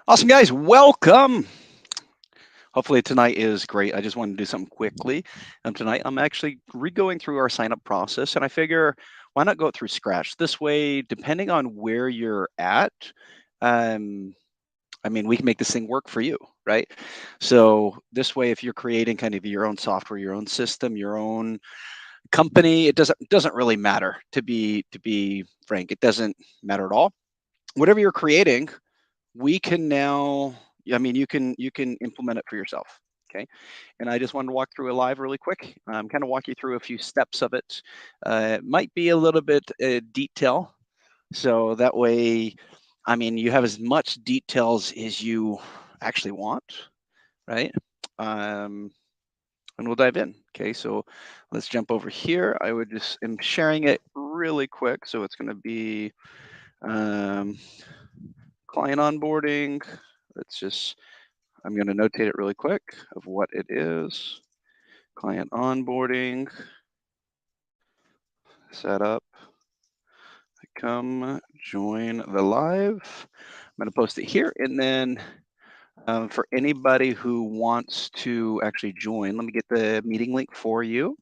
Awesome, guys. Welcome. Hopefully tonight is great. I just wanted to do something quickly. Tonight I'm actually re-going through our sign-up process, and I figure why not go through scratch? This way, depending on where you're at, um, I mean, we can make this thing work for you, right? So this way, if you're creating kind of your own software, your own system, your own company, it doesn't really matter. To be frank, it doesn't matter at all. Whatever you're creating, we can now, I mean, you can implement it for yourself. Okay. And I just wanted to walk through it live really quick, kind of walk you through a few steps of it. It might be a little bit detail, so that way, I mean, you have as much details as you actually want, right? um, and we'll dive in. Okay, so let's jump over here. I would just am sharing it really quick, so it's going to be um, client onboarding. Let's just, I'm going to notate it really quick of what it is. Client onboarding, setup, come join the live. I'm going to post it here. And then for anybody who wants to actually join, let me get the meeting link for you.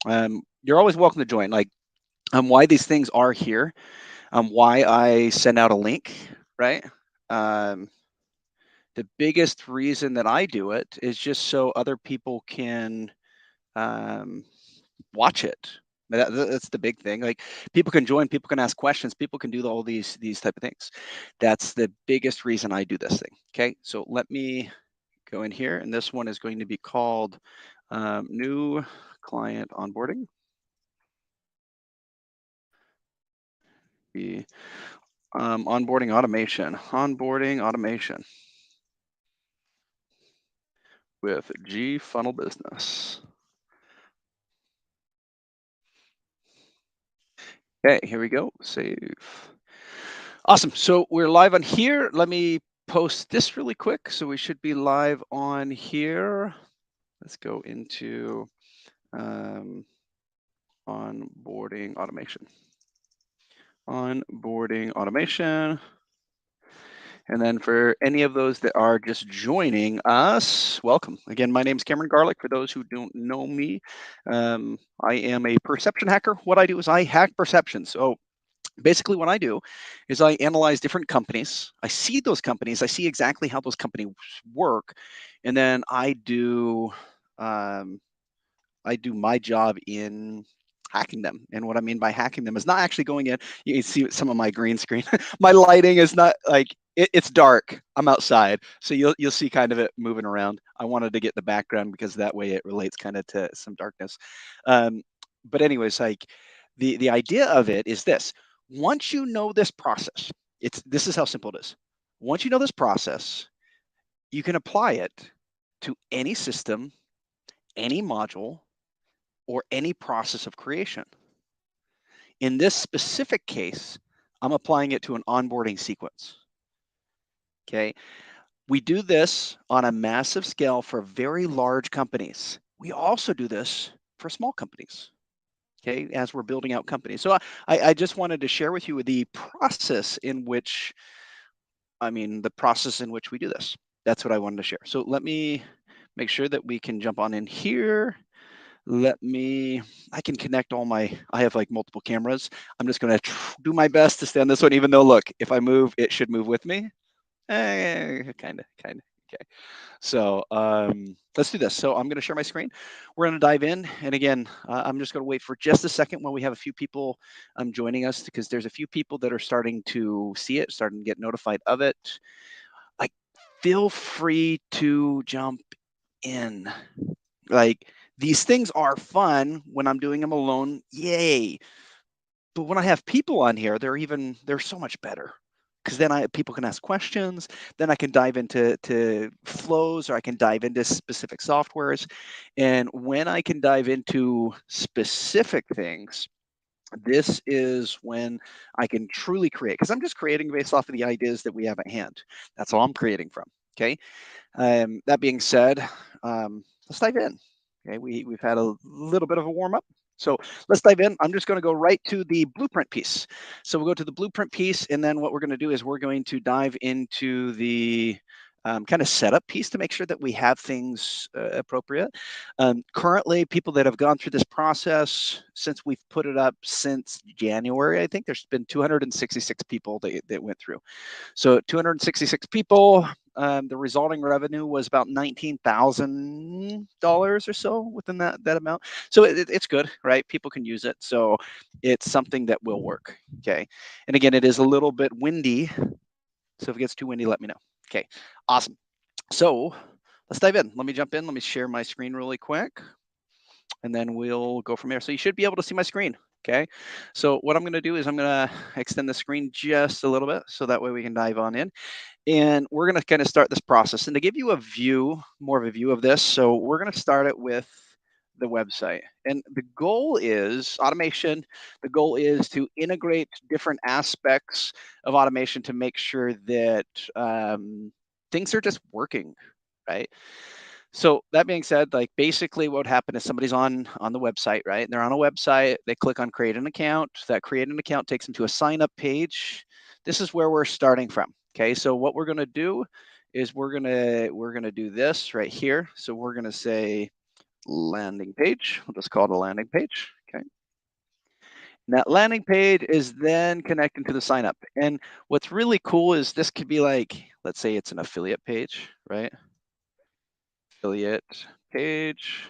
You're always welcome to join. Like, why these things are here, why I send out a link, right? Um, the biggest reason that I do it is just so other people can um, watch it. That's the big thing. Like, people can join, people can ask questions, people can do all these type of things. That's the biggest reason I do this thing. Okay, so let me go in here, and this one is going to be called new client onboarding. The onboarding automation with GFunnel Business. Okay, here we go. Save. Awesome. So we're live on here. Let me post this really quick. So we should be live on here. Let's go into onboarding automation. Onboarding automation. And then for any of those that are just joining us, welcome. Again, my name is Cameron Garlick. For those who don't know me, I am a perception hacker. What I do is I hack perception. So basically what I do is I analyze different companies. I see those companies. I see exactly how those companies work. And then um, I do my job in hacking them. And what I mean by hacking them is not actually going in. You can see some of my green screen. My lighting is not like it's dark. I'm outside, so you'll see kind of it moving around. I wanted to get the background because that way it relates kind of to some darkness. Um, but anyways, like the idea of it is this: once you know this process, this is how simple it is. Once you know this process, you can apply it to any system, any module, or any process of creation. In this specific case, I'm applying it to an onboarding sequence. Okay. We do this on a massive scale for very large companies. We also do this for small companies. Okay. As we're building out companies. So I just wanted to share with you the process in which, the process in which we do this. That's what I wanted to share. So let me make sure that we can jump on in here. I can connect I have like multiple cameras. I'm just going to do my best to stay on this one, even though, look, if I move, it should move with me. Kind of. Okay. So let's do this. So I'm going to share my screen. We're going to dive in. And again, I'm just going to wait for just a second while we have a few people joining us, because there's a few people that are starting to see it, starting to get notified of it. Like, feel free to jump in. Like, these things are fun when I'm doing them alone. Yay. But when I have people on here, they're so much better, because then people can ask questions. Then I can dive into flows, or I can dive into specific softwares. And when I can dive into specific things, this is when I can truly create, because I'm just creating based off of the ideas that we have at hand. That's all I'm creating from. Okay. That being said, let's dive in. Okay, we've had a little bit of a warm up, So let's dive in. I'm just going to go right to the blueprint piece. So we'll go to the blueprint piece, and then what we're going to do is we're going to dive into the kind of setup piece to make sure that we have things appropriate. Currently, people that have gone through this process since we've put it up since January, I think there's been 266 people that went through. So 266 people. The resulting revenue was about $19,000 or so within that amount. So it's good, right? People can use it. So it's something that will work. Okay. And again, it is a little bit windy. So if it gets too windy, let me know. Okay. Awesome. So let's dive in. Let me jump in. Let me share my screen really quick, and then we'll go from there. So you should be able to see my screen. Okay. So what I'm going to do is I'm going to extend the screen just a little bit so that way we can dive on in. And we're going to kind of start this process. And to give you a view, more of a view of this, so we're going to start it with the website. And the goal is automation. The goal is to integrate different aspects of automation to make sure that things are just working, right? So that being said, like basically what would happen is somebody's on the website, right? They're on a website, they click on create an account. That create an account takes them to a sign up page. This is where we're starting from. Okay, so what we're gonna do is we're gonna do this right here. So we're gonna say landing page. We'll just call it a landing page. Okay. And that landing page is then connecting to the sign up. And what's really cool is this could be like, let's say it's an affiliate page, right? Affiliate page.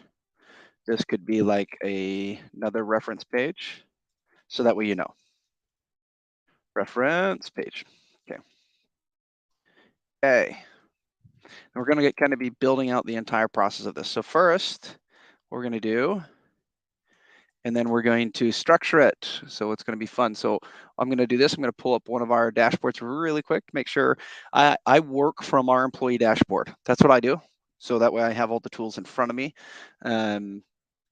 This could be like another reference page. So that way you know. Reference page. Okay. Okay. And we're going to kind of be building out the entire process of this. So first, we're going to do, and then we're going to structure it. So it's going to be fun. So I'm going to do this. I'm going to pull up one of our dashboards really quick to make sure I work from our employee dashboard. That's what I do. So that way I have all the tools in front of me.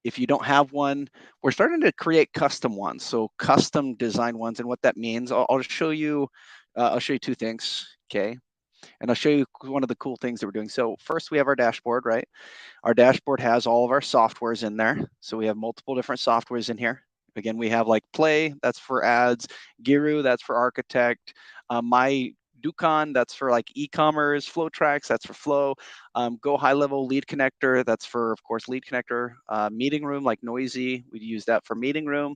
If you don't have one, we're starting to create custom ones. So custom design ones, and what that means, I'll show you. I'll show you two things, okay? And I'll show you one of the cool things that we're doing. So first, we have our dashboard, right? Our dashboard has all of our softwares in there. So we have multiple different softwares in here. Again, we have like Play, that's for ads. Giru, that's for architect. My Ducon, that's for like e-commerce. Flow Tracks, that's for flow. Go High Level Lead Connector, that's for, of course, Lead Connector. Meeting Room, like Noisy, we use that for Meeting Room.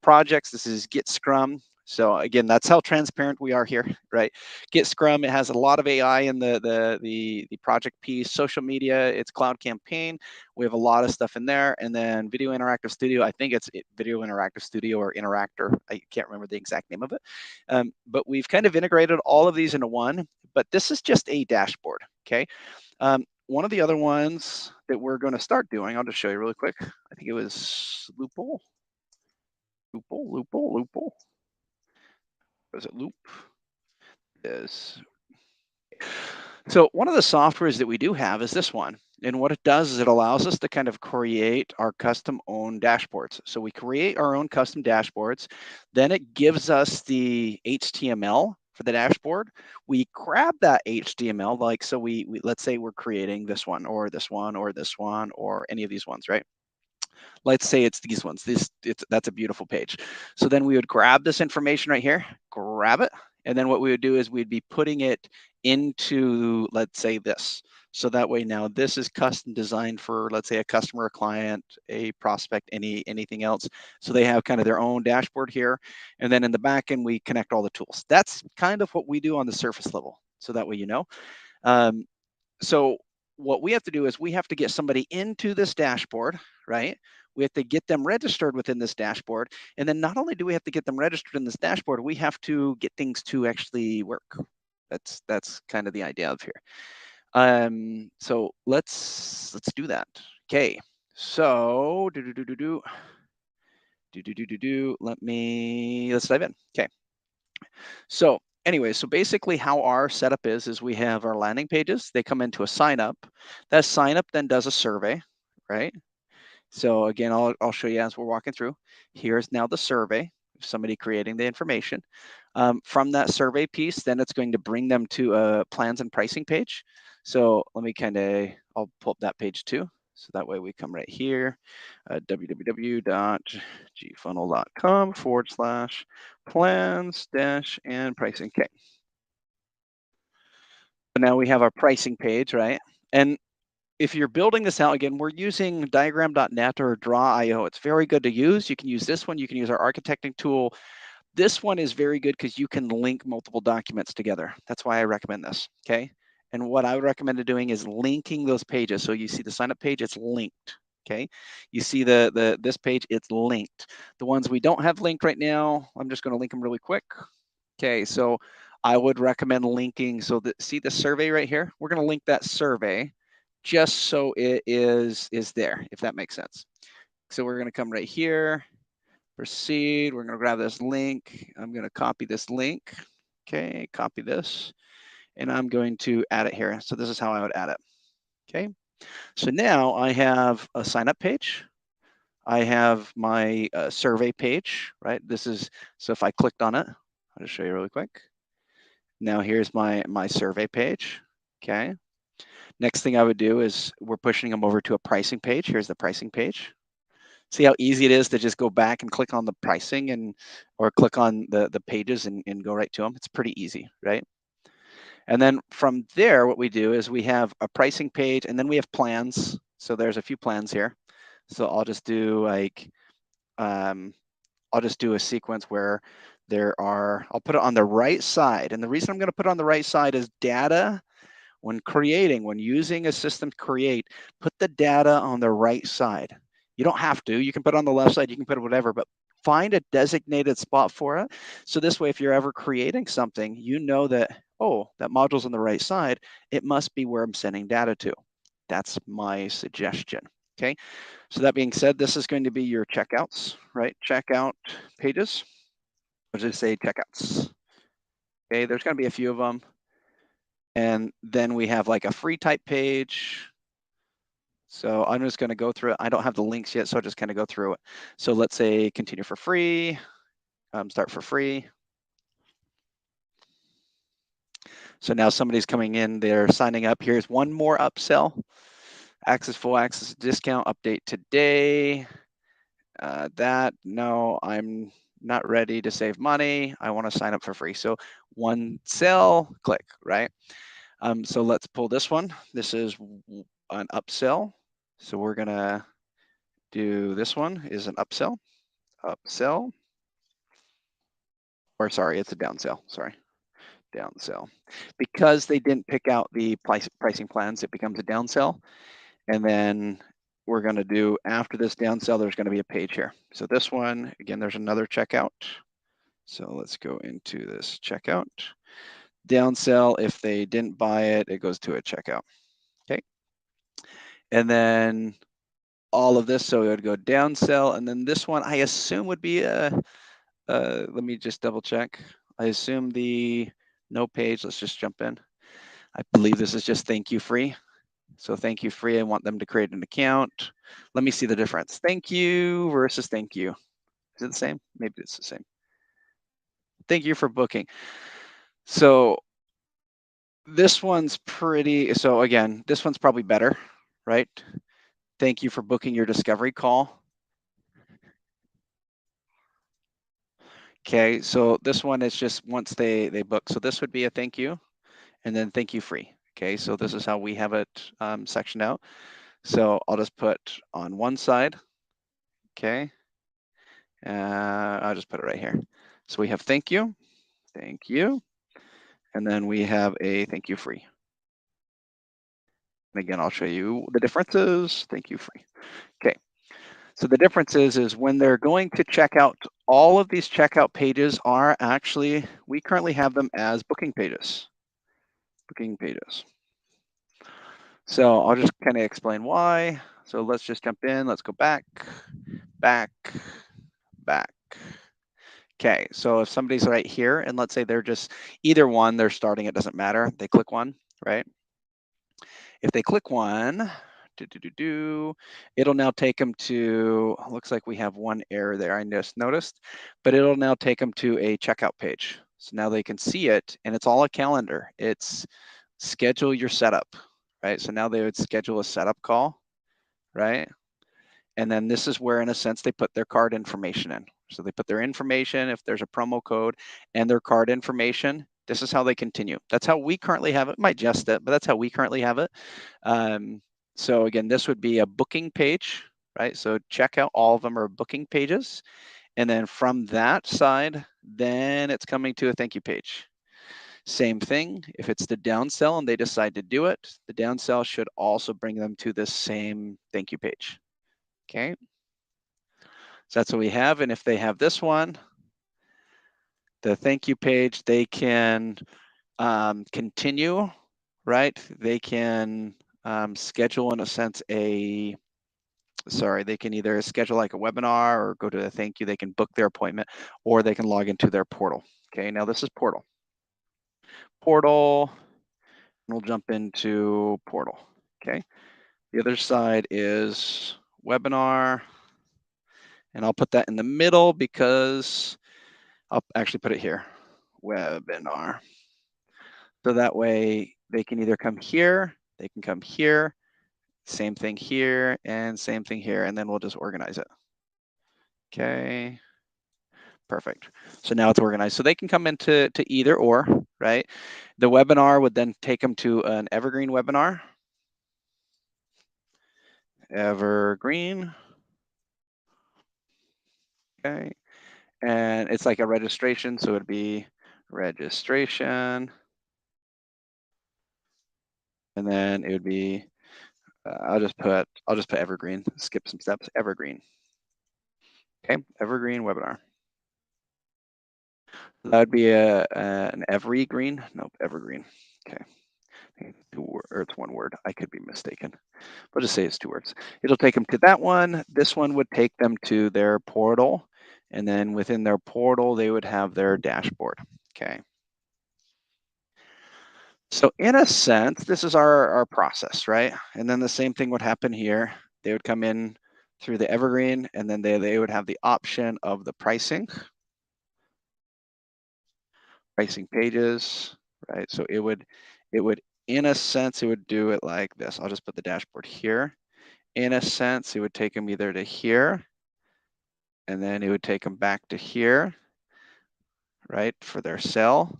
Projects, this is Get Scrum. So again, that's how transparent we are here, right? Get Scrum, it has a lot of AI in the project piece. Social media, it's Cloud Campaign. We have a lot of stuff in there. And then Video Interactive Studio, I think it's Video Interactive Studio or Interactor. I can't remember the exact name of it. But we've kind of integrated all of these into one, but this is just a dashboard, okay? One of the other ones that we're going to start doing, I'll just show you really quick. I think it was Loophole. Was it Loop? Is so one of the softwares that we do have is this one. And what it does is it allows us to kind of create our custom own dashboards. So we create our own custom dashboards. Then it gives us the HTML for the dashboard. We grab that HTML, like, so we let's say we're creating this one or this one or this one or any of these ones, right? Let's say it's these ones. That's a beautiful page. So then we would grab this information right here, grab it, and then what we would do is we'd be putting it into, let's say, this. So that way now this is custom designed for, let's say, a customer, a client, a prospect, anything else. So they have kind of their own dashboard here. And then in the back end, we connect all the tools. That's kind of what we do on the surface level. So that way you know. So what we have to do is we have to get somebody into this dashboard, right? We have to get them registered within this dashboard. And then not only do we have to get them registered in this dashboard, we have to get things to actually work. That's kind of the idea of here. So let's do that. Okay. So let's dive in. Okay. So anyway, so basically how our setup is we have our landing pages. They come into a sign up. That sign up then does a survey, right? So again, I'll show you as we're walking through. Here's now the survey, somebody creating the information. From that survey piece, then it's going to bring them to a plans and pricing page. So let me I'll pull up that page too. So that way we come right here, www.gfunnel.com/plans- and pricing. Okay. So now we have our pricing page, right? And if you're building this out, again, we're using diagram.net or Draw.io. It's very good to use. You can use this one. You can use our architecting tool. This one is very good because you can link multiple documents together. That's why I recommend this, okay? And what I would recommend doing is linking those pages. So you see the sign up page, it's linked, okay? You see this page, it's linked. The ones we don't have linked right now, I'm just gonna link them really quick. Okay, so I would recommend linking, so see the survey right here? We're gonna link that survey just so it is there, if that makes sense. So we're gonna come right here, proceed. We're gonna grab this link. I'm gonna copy this link. Okay, copy this, and I'm going to add it here. So this is how I would add it. Okay, so now I have a sign up page. I have my survey page, right? This is, so if I clicked on it, I'll just show you really quick. Now here's my survey page, okay? Next thing I would do is we're pushing them over to a pricing page. Here's the pricing page. See how easy it is to just go back and click on the pricing and or click on the pages and go right to them. It's pretty easy, right? And then from there, what we do is we have a pricing page and then we have plans. So there's a few plans here. So I'll just do like, I'll just do a sequence where I'll put it on the right side. And the reason I'm going to put it on the right side is data. When using a system to create, put the data on the right side. You don't have to. You can put it on the left side. You can put it whatever, but find a designated spot for it. So this way, if you're ever creating something, you know that, oh, that module's on the right side. It must be where I'm sending data to. That's my suggestion. Okay. So that being said, this is going to be your checkouts, right? Checkout pages. I'll just say checkouts. Okay. There's going to be a few of them. And then we have like a free type page. So I'm just going to go through it. I don't have the links yet, so I'll just kind of go through it. So let's say continue for free, start for free. So now somebody's coming in, they're signing up. Here's one more upsell. Full access discount, update today. No, I'm not ready to save money. I want to sign up for free. So one sell, click, right? So let's pull this one. This is an upsell. So we're gonna do this one is an upsell, or sorry, it's a downsell, sorry, downsell. Because they didn't pick out the pricing plans, it becomes a downsell. And then we're gonna do, after this downsell, there's gonna be a page here. So this one, again, there's another checkout. So let's go into this checkout. Downsell, if they didn't buy it, it goes to a checkout, okay? And then all of this, so it would go downsell, and then this one I assume would be let me just double check. I assume the no page, let's just jump in. I believe this is just thank you free. So thank you free, I want them to create an account. Let me see the difference. Thank you versus thank you. Is it the same? Maybe it's the same. Thank you for booking. So this one's pretty, so again, this one's probably better, right? Thank you for booking your discovery call. Okay, so this one is just once they book. So this would be a thank you, and then thank you free. Okay, so this is how we have it sectioned out. So I'll just put on one side, okay. I'll just put it right here. So we have thank you, and then we have a thank you free. And again, I'll show you the differences, thank you free. Okay, so the difference is when they're going to check out, all of these checkout pages are actually, we currently have them as booking pages. So I'll just kind of explain why. So let's just jump in, let's go back. Okay, so if somebody's right here, and let's say they're just either one, they're starting, it doesn't matter. They click one, right? If they click one, it'll now take them to, looks like we have one error there, I just noticed, but it'll now take them to a checkout page. So now they can see it, and it's all a calendar. It's schedule your setup, right? So now they would schedule a setup call. right? And then this is where, in a sense, they put their card information in. So they put their information, if there's a promo code, and their card information. This is how they continue. That's how we currently have it. Might adjust it, but that's how we currently have it. So again, this would be a booking page, right? So checkout, all of them are booking pages. And then from that side, then it's coming to a thank you page. Same thing, if it's the downsell and they decide to do it, the downsell should also bring them to this same thank you page. Okay. So that's what we have. And if they have this one, the thank you page, they can continue, right? They can schedule, in a sense, they can either schedule like a webinar or go to a thank you. They can book their appointment, or they can log into their portal. Okay, now this is portal. Portal, and we'll jump into portal. Okay, the other side is webinar, and I'll put that in the middle because I'll actually put it here, webinar. So that way they can either come here, they can come here, same thing here, and same thing here, and then we'll just organize it. Okay, perfect. So now it's organized. So they can come into either or, right? The webinar would then take them to an evergreen webinar. Evergreen. Okay. And it's like a registration, so it'd be registration. And then it would be, I'll just put evergreen, skip some steps, evergreen. Okay, evergreen webinar. That would be an evergreen. Nope, evergreen. Okay. Or it's one word. I could be mistaken. We'll just say it's 2 words. It'll take them to that one. This one would take them to their portal. And then within their portal, they would have their dashboard. Okay. So in a sense, this is our process, right? And then the same thing would happen here. They would come in through the evergreen, and then they would have the option of the pricing pages, right? So it would, in a sense, it would do it like this. I'll just put the dashboard here. In a sense, it would take them either to here, and then it would take them back to here, right, for their sell,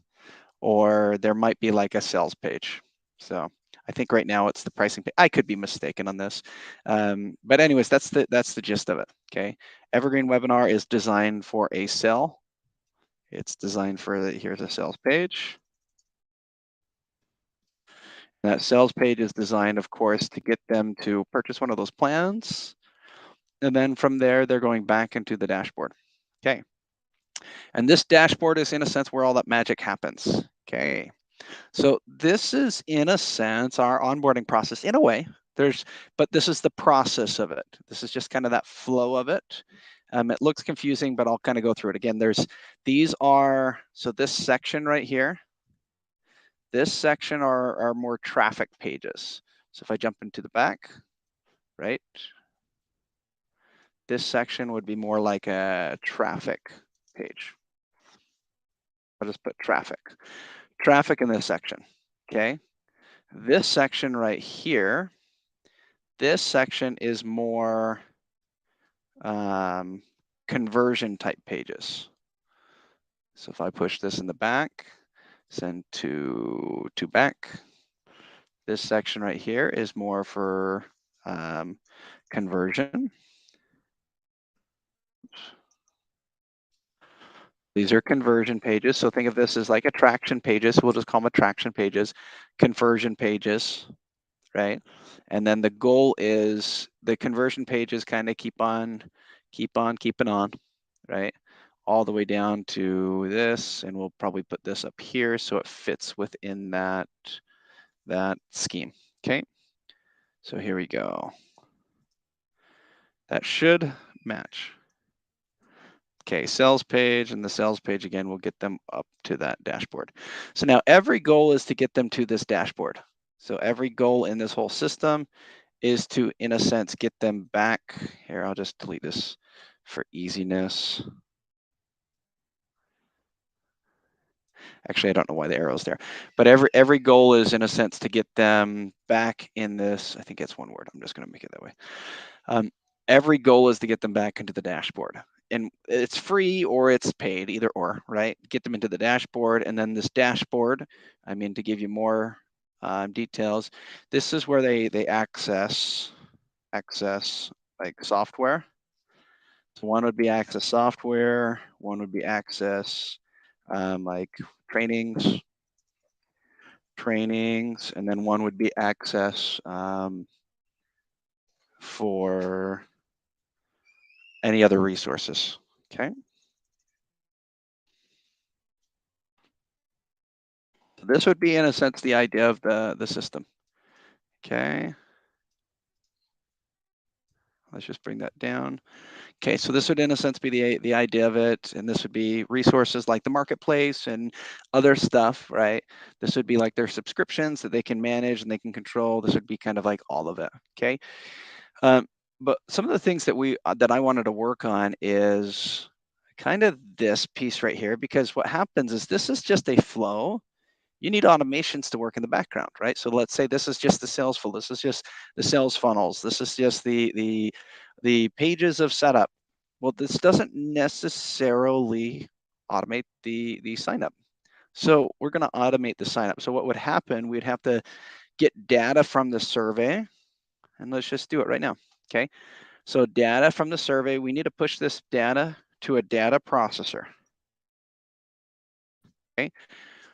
or there might be like a sales page. So I think right now it's the pricing page. I could be mistaken on this. But anyways, that's the gist of it, okay? Evergreen webinar is designed for a sell. It's designed for, here's a sales page. That sales page is designed, of course, to get them to purchase one of those plans. And then from there, they're going back into the dashboard. Okay. And this dashboard is, in a sense, where all that magic happens. Okay. So this is, in a sense, our onboarding process in a way. But this is the process of it. This is just kind of that flow of it. It looks confusing, but I'll kind of go through it again. So this section right here, this section are more traffic pages. So if I jump into the back, right, this section would be more like a traffic page. I'll just put traffic in this section, okay? This section right here, this section is more conversion type pages. So if I push this in the back, send to back, this section right here is more for conversion. These are conversion pages. So think of this as like attraction pages. We'll just call them attraction pages, conversion pages, right? And then the goal is the conversion pages kind of keep on keeping on, right? All the way down to this, and we'll probably put this up here so it fits within that scheme, okay? So here we go. That should match. Okay, sales page, and the sales page again will get them up to that dashboard. So now every goal is to get them to this dashboard. So every goal in this whole system is to, in a sense, get them back. Here, I'll just delete this for easiness. Actually, I don't know why the arrow's there, but every goal is in a sense to get them back in this. I think it's one word. I'm just going to make it that way. Um, every goal is to get them back into the dashboard, and it's free or it's paid, either or, right? Get them into the dashboard, and then this dashboard, I mean, to give you more details, this is where they access like software. So one would be access software, one would be access like trainings, and then one would be access for any other resources. Okay. So this would be, in a sense, the idea of the system. Okay. Let's just bring that down. Okay, so this would, in a sense, be the idea of it, and this would be resources like the marketplace and other stuff, right? This would be like their subscriptions that they can manage and they can control. This would be kind of like all of it. Okay. But some of the things that I wanted to work on is kind of this piece right here, because what happens is this is just a flow. You need automations to work in the background, right? So let's say this is just the sales flow. This is just the sales funnels. This is just the pages of setup. Well, this doesn't necessarily automate the sign up. So we're going to automate the sign up. So what would happen? We'd have to get data from the survey, and let's just do it right now. Okay. So data from the survey, we need to push this data to a data processor. Okay.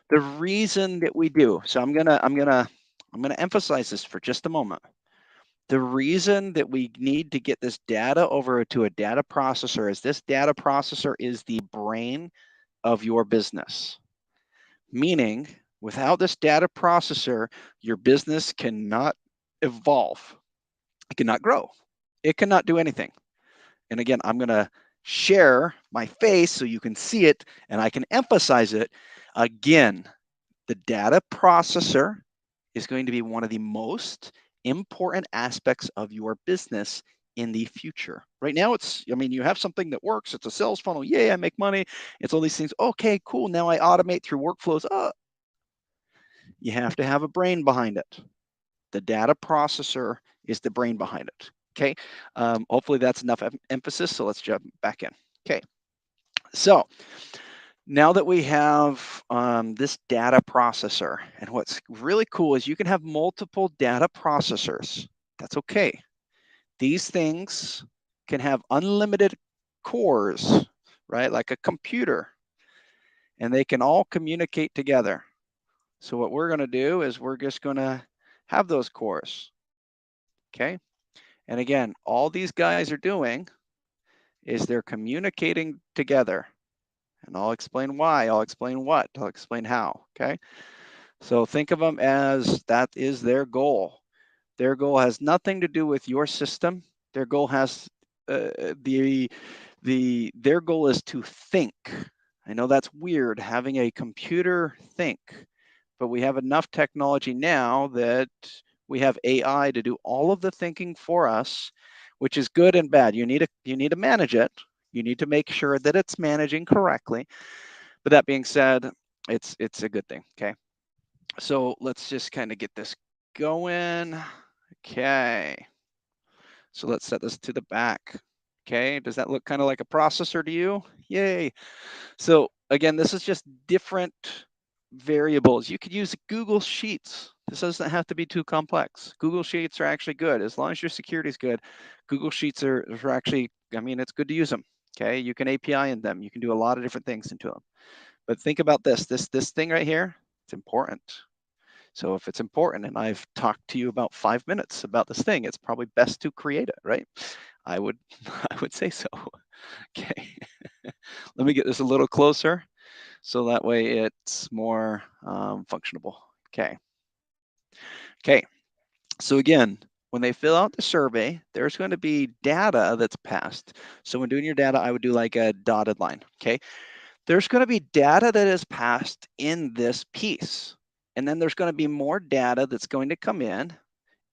The reason that we do, so I'm gonna emphasize this for just a moment. The reason that we need to get this data over to a data processor is this data processor is the brain of your business. Meaning, without this data processor, your business cannot evolve. It cannot grow. It cannot do anything. And again, I'm going to share my face so you can see it and I can emphasize it. Again, the data processor is going to be one of the most important aspects of your business in the future. Right now, you have something that works. It's a sales funnel. Yay, I make money. It's all these things. Okay, cool. Now I automate through workflows. You have to have a brain behind it. The data processor is the brain behind it. Okay. Hopefully that's enough emphasis. So let's jump back in. Okay. So now that we have this data processor, and what's really cool is you can have multiple data processors. That's okay. These things can have unlimited cores, right? Like a computer, and they can all communicate together. So what we're going to do is we're just going to have those cores. Okay. And again, all these guys are doing is they're communicating together. And I'll explain why, I'll explain what, I'll explain how, okay? So think of them as that is their goal. Their goal has nothing to do with your system. Their goal has their goal is to think. I know that's weird, having a computer think, but we have enough technology now that we have AI to do all of the thinking for us, which is good and bad. You need to manage it. You need to make sure that it's managing correctly. But that being said, it's a good thing. Okay. So let's just kind of get this going. Okay. So let's set this to the back. Okay. Does that look kind of like a processor to you? Yay. So again, this is just different variables. You could use Google Sheets. This doesn't have to be too complex. Google Sheets are actually good. As long as your security is good, Google Sheets are actually, it's good to use them. Okay. You can API in them. You can do a lot of different things into them. But think about this thing right here, it's important. So if it's important and I've talked to you about 5 minutes about this thing, it's probably best to create it, right? I would say so. Okay. Let me get this a little closer so that way it's more functionable. Okay. Okay. So again, when they fill out the survey, there's going to be data that's passed. So when doing your data, I would do like a dotted line. Okay. There's going to be data that is passed in this piece. And then there's going to be more data that's going to come in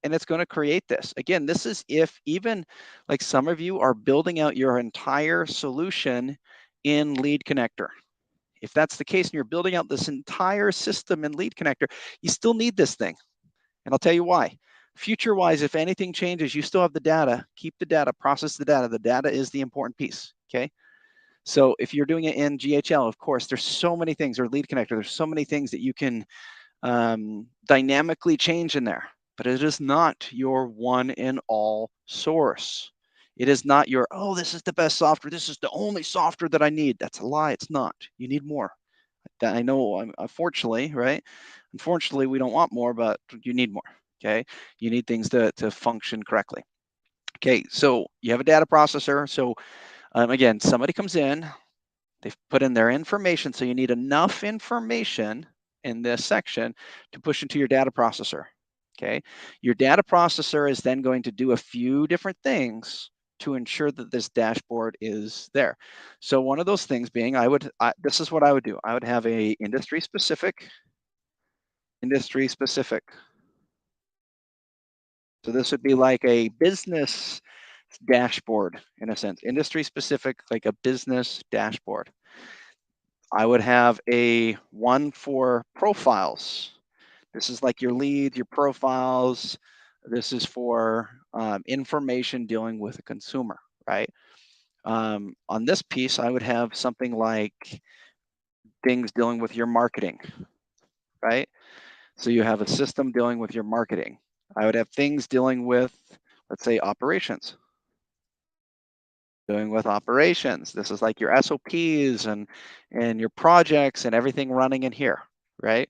and it's going to create this. Again, this is if even like some of you are building out your entire solution in Lead Connector. If that's the case and you're building out this entire system and lead connector, you still need this thing. And I'll tell you why. Future wise, if anything changes, you still have the data. Keep the data, process the data. The data is the important piece. Okay. So if you're doing it in GHL, of course, there's so many things, or lead connector, there's so many things that you can dynamically change in there, but it is not your one and all source. It is not your, oh, this is the best software. This is the only software that I need. That's a lie. It's not. You need more. That I know, unfortunately, right? Unfortunately, we don't want more, but you need more. Okay. You need things to function correctly. Okay. So you have a data processor. So again, somebody comes in, they've put in their information. So you need enough information in this section to push into your data processor. Okay. Your data processor is then going to do a few different things to ensure that this dashboard is there. So one of those things being, this is what I would do. I would have a industry specific. So this would be like a business dashboard in a sense, industry specific, like a business dashboard. I would have a one for profiles. This is like your leads, your profiles. This is for information dealing with a consumer, right? On this piece, I would have something like things dealing with your marketing, right? So you have a system dealing with your marketing. I would have things dealing with, let's say, operations. Doing with operations. This is like your SOPs and your projects and everything running in here, right?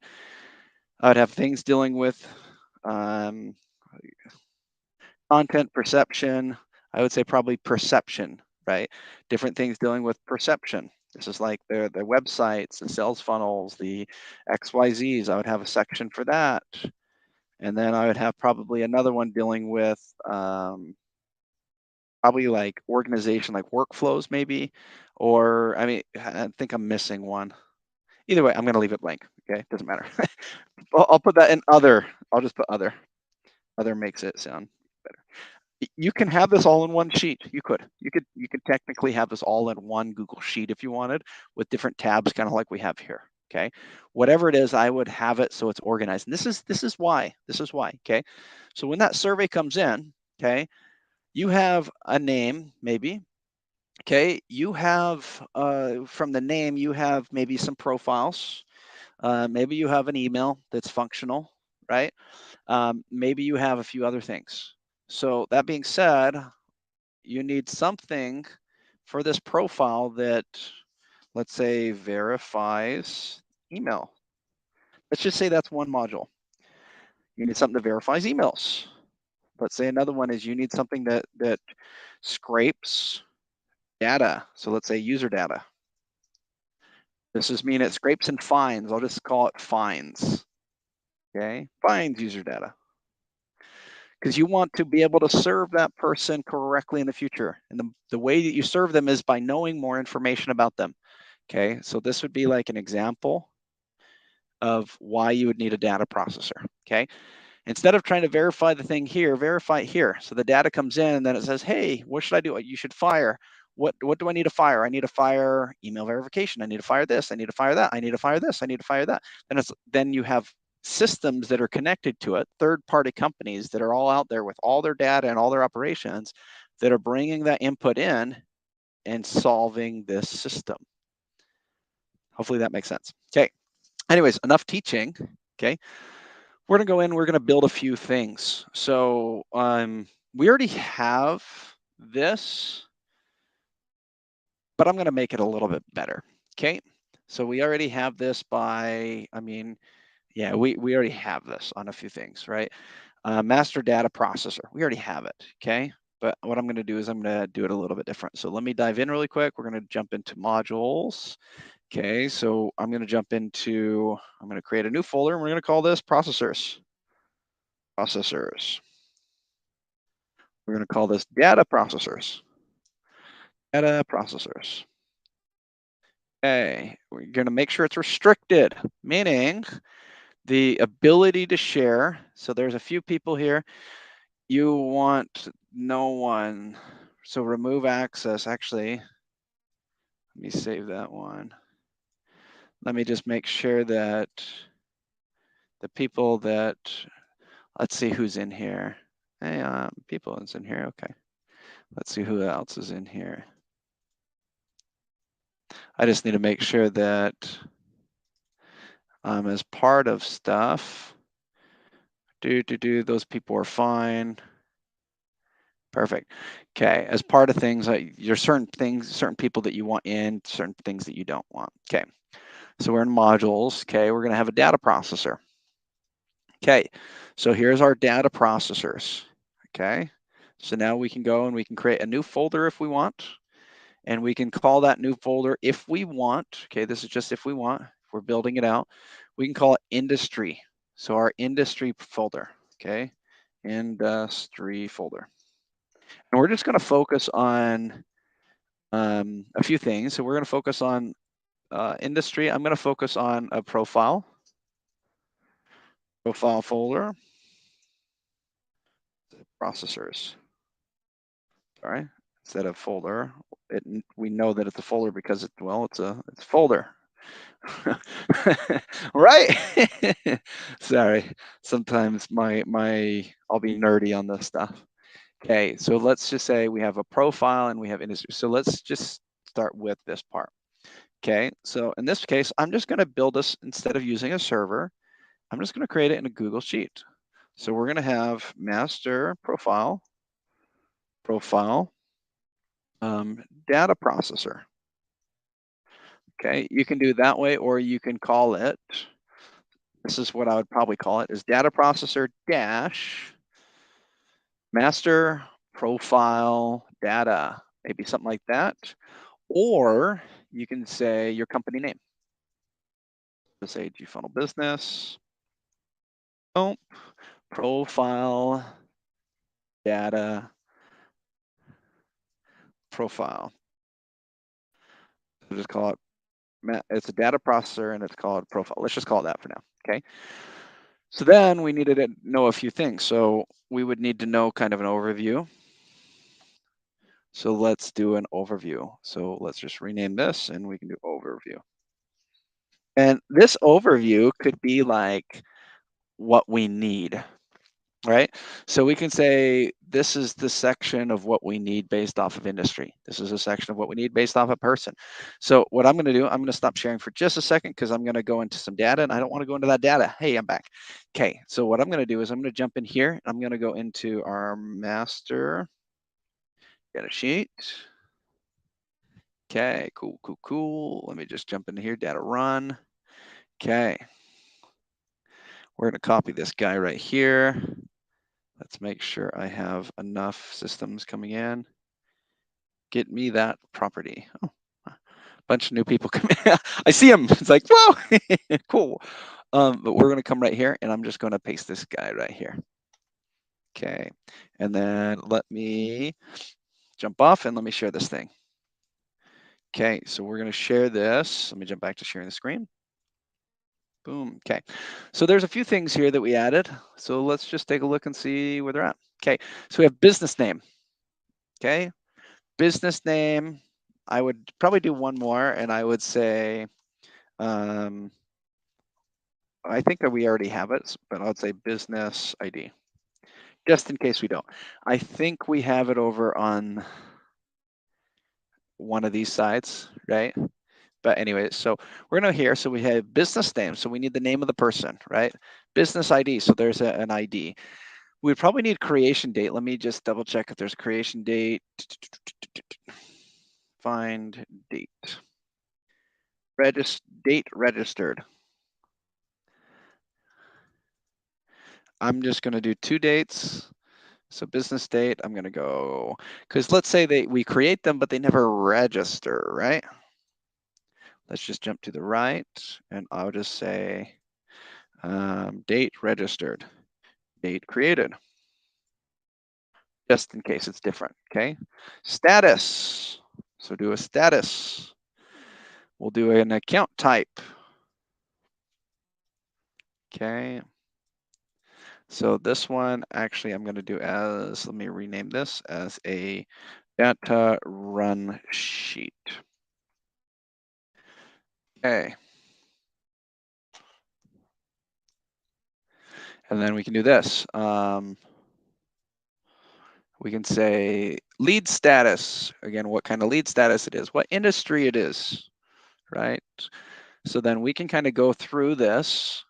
I would have things dealing with content perception. I would say probably perception, right? Different things dealing with perception. This is like the websites, the sales funnels, the XYZs. I would have a section for that. And then I would have probably another one dealing with probably like organization, like workflows maybe, or I mean, I think I'm missing one. Either way, I'm going to leave it blank. Okay, doesn't matter. I'll put that in other. I'll just put other. Other makes it sound better. You can have this all in one sheet. You could technically have this all in one Google Sheet if you wanted, with different tabs, kind of like we have here. Okay, whatever it is, I would have it so it's organized. And this is why. Okay, so when that survey comes in, okay, you have a name maybe. Okay, you have from the name, you have maybe some profiles. Maybe you have an email that's functional, right? Maybe you have a few other things. So that being said, you need something for this profile that, let's say, verifies email. Let's just say that's one module. You need something that verifies emails. Let's say another one is you need something that scrapes data. So let's say user data. This is mean it scrapes and finds. I'll just call it finds. Okay, finds user data. Because you want to be able to serve that person correctly in the future. And the way that you serve them is by knowing more information about them. Okay, so this would be like an example of why you would need a data processor. Okay, instead of trying to verify the thing here, verify it here. So the data comes in and then it says, hey, what should I do? You should fire. What do I need to fire? I need to fire email verification. I need to fire this. I need to fire that. I need to fire this. I need to fire that. Then you have systems that are connected to it, third-party companies that are all out there with all their data and all their operations that are bringing that input in and solving this system. Hopefully that makes sense. Okay. Anyways, enough teaching. Okay. We're going to go in, we're going to build a few things. So we already have this, but I'm going to make it a little bit better. Okay. So we already have this yeah, we already have this on a few things, right? Master data processor, we already have it. Okay. But what I'm going to do is I'm going to do it a little bit different. So let me dive in really quick. We're going to jump into modules. Okay. So I'm going to create a new folder and we're going to call this processors. We're going to call this data processors. Okay, we're going to make sure it's restricted, meaning the ability to share. So there's a few people here. You want no one. So remove access. Actually, let me save that one. let me just make sure that the people that, let's see who's in here. Hey, people is in here, okay. Let's see who else is in here. I just need to make sure that as part of stuff, those people are fine. Perfect. Okay, as part of things, there's certain things, certain people that you want in, certain things that you don't want. Okay, so we're in modules. Okay, we're gonna have a data processor. Okay, so here's our data processors. Okay, so now we can go and we can create a new folder if we want, and we can call that new folder if we want. Okay, this is just if we want. If we're building it out, we can call it industry. So our industry folder. Okay, industry folder. And we're just going to focus on a few things. So we're going to focus on industry. I'm going to focus on a profile folder, processors. Sorry, instead of folder. We know that it's a folder because it's a folder. Right? Sorry. Sometimes I'll be nerdy on this stuff. Okay, so let's just say we have a profile and we have industry. So let's just start with this part. Okay, so in this case, I'm just going to build this instead of using a server. I'm just going to create it in a Google Sheet. So we're going to have master profile, data processor. Okay, you can do it that way, or you can call it, this is what I would probably call it, is data processor dash master profile data, maybe something like that. Or you can say your company name. Just say GFunnel business. Oh, profile data profile. So just call it, it's a data processor and it's called profile. Let's just call it that for now, okay? So then we needed to know a few things. So we would need to know kind of an overview. So let's do an overview. So let's just rename this and we can do overview. And this overview could be like what we need, right? So we can say, this is the section of what we need based off of industry. This is a section of what we need based off of person. So what I'm going to do, I'm going to stop sharing for just a second because I'm going to go into some data and I don't want to go into that data. Hey, I'm back. Okay, so what I'm going to do is I'm going to jump in here. I'm going to go into our master data sheet. Okay, cool. Let me just jump in here, data run. Okay, we're going to copy this guy right here. Let's make sure I have enough systems coming in. Get me that property. Oh, a bunch of new people come in. I see him. It's like, whoa, cool. But we're going to come right here and I'm just going to paste this guy right here. Okay, and then let me jump off and let me share this thing. Okay, so we're going to share this. Let me jump back to sharing the screen. Boom. Okay, so there's a few things here that we added. So let's just take a look and see where they're at. Okay, so we have business name. Okay, business name. I would probably do one more, and I would say, I think that we already have it, but I'd say business ID, just in case we don't. I think we have it over on one of these sides, right? But anyway, so we're going to here. So we have business name. So we need the name of the person, right? Business ID. So there's an ID. We'd probably need creation date. Let me just double check if there's a creation date. Find date. Date registered. I'm just going to do 2 dates. So business date, I'm going to go, because let's say we create them, but they never register, right? Let's just jump to the right, and I'll just say date registered, date created, just in case it's different, okay? Status, so do a status. We'll do an account type. Okay. So this one, actually, I'm going to do as, let me rename this as a data run sheet. Okay. And then we can do this. We can say lead status. Again, what kind of lead status it is, what industry it is, right? So then we can kind of go through this.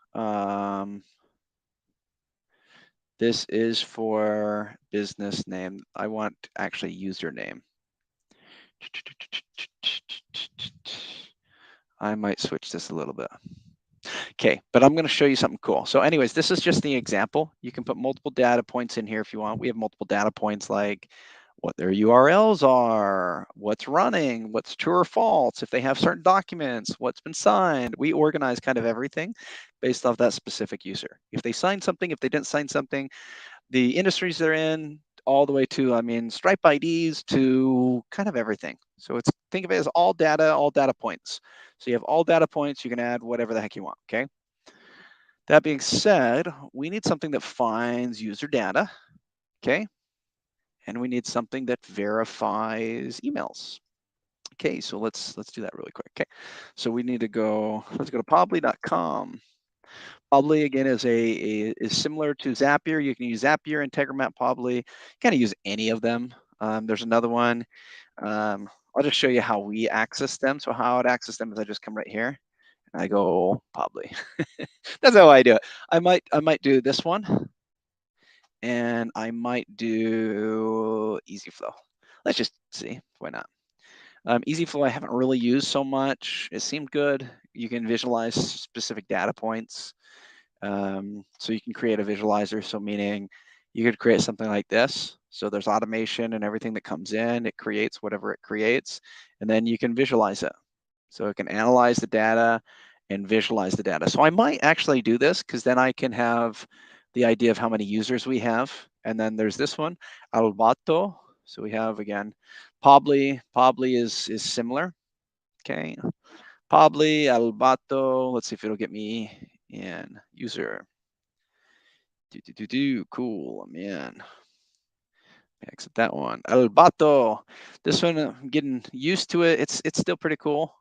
This is for business name. I want actually username. I might switch this a little bit. Okay, but I'm going to show you something cool. So anyways, this is just the example. You can put multiple data points in here if you want. We have multiple data points like what their URLs are, what's running, what's true or false, if they have certain documents, what's been signed. We organize kind of everything based off that specific user. If they signed something, if they didn't sign something, the industries they're in, all the way to, I mean, Stripe IDs to kind of everything. So it's, think of it as all data points. So you have all data points, you can add whatever the heck you want, okay? That being said, we need something that finds user data, okay? And we need something that verifies emails. Okay, so let's do that really quick, okay? So we need to go, let's go to pobly.com. Pobly again is similar to Zapier. You can use Zapier, Integromat, Pobly. Kind of use any of them. There's another one. I'll just show you how we access them. So how I'd access them is I just come right here and I go Pobly. That's how I do it. I might do this one, and I might do EasyFlow. Let's just see, why not? EasyFlow I haven't really used so much. It seemed good. You can visualize specific data points. So you can create a visualizer. So meaning you could create something like this. So there's automation and everything that comes in, it creates whatever it creates, and then you can visualize it. So it can analyze the data and visualize the data. So I might actually do this because then I can have the idea of how many users we have. And then there's this one, Albato. So we have, again, Pobly. Pobly is similar. Okay. Pobly, Albato. Let's see if it'll get me in user. Cool, I'm in. Exit that one. Albato. This one, I'm getting used to it. It's still pretty cool.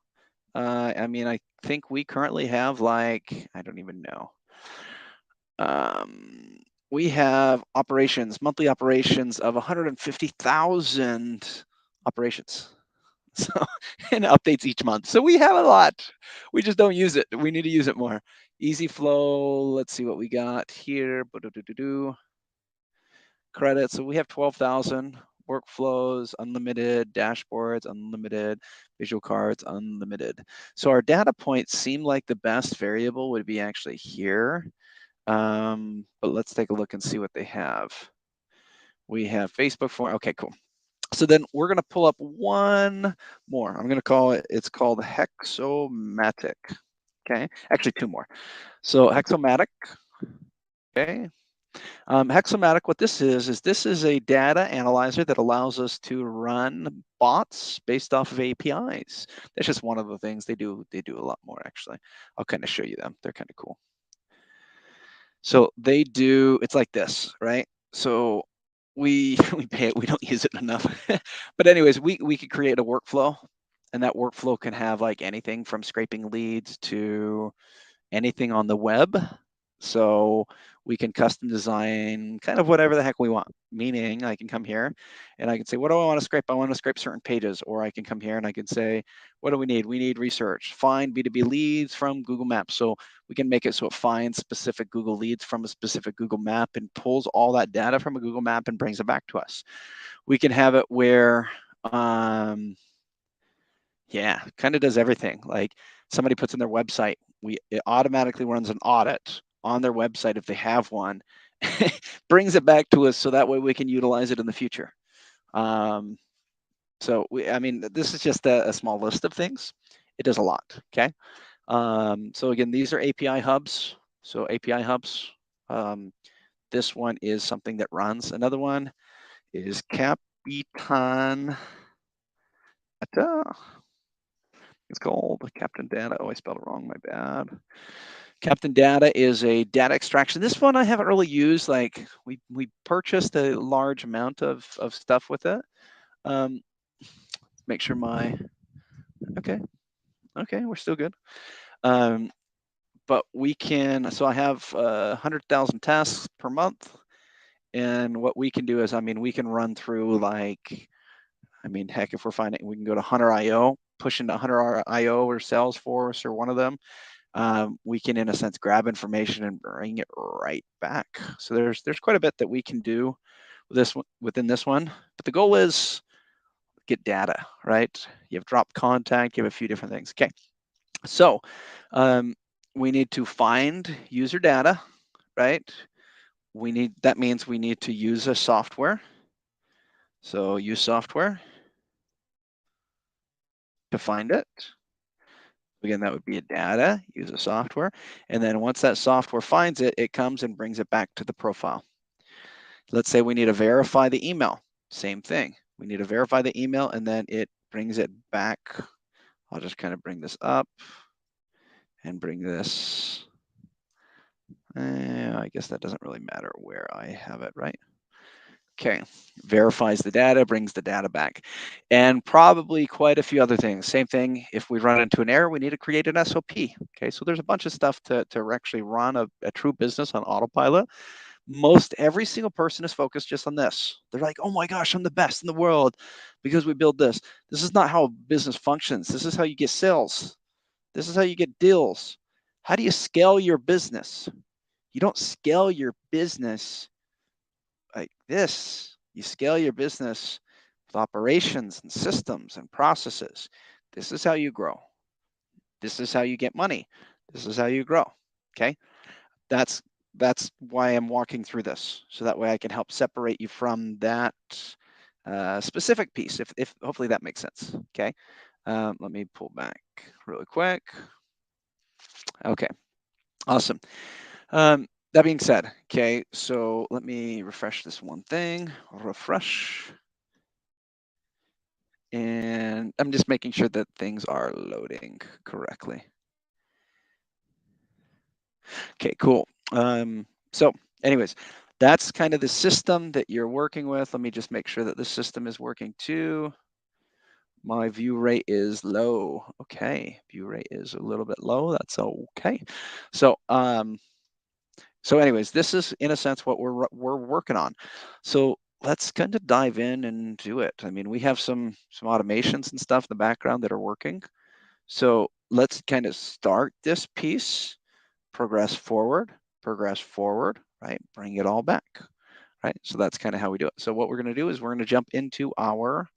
I mean, I think we currently have like, I don't even know. We have operations, monthly operations of 150,000 operations. So, and updates each month. So we have a lot. We just don't use it. We need to use it more. EasyFlow. Let's see what we got here. Credits. So we have 12,000. Workflows, unlimited. Dashboards, unlimited. Visual cards, unlimited. So our data points seem like the best variable would be actually here. But let's take a look and see what they have. We have Facebook for, okay, cool. So then we're going to pull up one more. I'm going to call it, it's called Hexomatic. Okay, actually two more. So Hexomatic, okay. Hexomatic, what this is this is a data analyzer that allows us to run bots based off of APIs. That's just one of the things they do. They do a lot more, actually. I'll kind of show you them. They're kind of cool. So they do, it's like this, right? So we pay it, we don't use it enough. But anyways, we could create a workflow, and that workflow can have like anything from scraping leads to anything on the web. So we can custom design kind of whatever the heck we want. Meaning I can come here and I can say, what do I want to scrape? I want to scrape certain pages. Or I can come here and I can say, what do we need? We need research. Find B2B leads from Google Maps. So we can make it so it finds specific Google leads from a specific Google map and pulls all that data from a Google map and brings it back to us. We can have it where, yeah, kind of does everything. Like somebody puts in their website, it automatically runs an audit on their website if they have one, brings it back to us so that way we can utilize it in the future. So I mean, this is just a small list of things. It does a lot, okay? So again, these are API hubs. So API hubs, this one is something that runs. Another one is Capitan Data. It's called Captain Data. Oh, I spelled it wrong, my bad. Captain Data is a data extraction. This one I haven't really used. Like we purchased a large amount of stuff with it. Make sure my, okay, we're still good. but we can, so I have 100,000 tasks per month. And what we can do is, I mean, we can run through like, I mean, heck, if we're finding, we can go to Hunter.io, push into Hunter.io or Salesforce or one of them. We can, in a sense, grab information and bring it right back. So there's quite a bit that we can do with this one, within this one. But the goal is get data, right? You have drop contact, you have a few different things. Okay, so we need to find user data, right? That means we need to use a software. So use software to find it. Again, that would be a data, use a software. And then once that software finds it, it comes and brings it back to the profile. Let's say we need to verify the email. Same thing. We need to verify the email and then it brings it back. I'll just kind of bring this up and bring this. I guess that doesn't really matter where I have it, right? Okay, verifies the data, brings the data back, and probably quite a few other things. Same thing, if we run into an error, we need to create an SOP. Okay, so there's a bunch of stuff to actually run a true business on autopilot. Most every single person is focused just on this. They're like, oh my gosh, I'm the best in the world because we build this. This is not how business functions. This is how you get sales. This is how you get deals. How do you scale your business? You don't scale your business like this. You scale your business with operations and systems and processes. This is how you grow. This is how you get money. This is how you grow. Okay. That's why I'm walking through this. So that way I can help separate you from that specific piece, if hopefully that makes sense. Okay. Let me pull back really quick. Okay. Awesome. That being said, okay, so let me refresh this one thing. Refresh. And I'm just making sure that things are loading correctly. Okay, cool. So anyways, that's kind of the system that you're working with. Let me just make sure that the system is working too. My view rate is low. Okay, view rate is a little bit low. That's okay. So anyways, this is in a sense what we're working on. So let's kind of dive in and do it. I mean, we have some automations and stuff in the background that are working. So let's kind of start this piece, progress forward, right? Bring it all back, right? So that's kind of how we do it. So what we're going to do is we're going to jump into our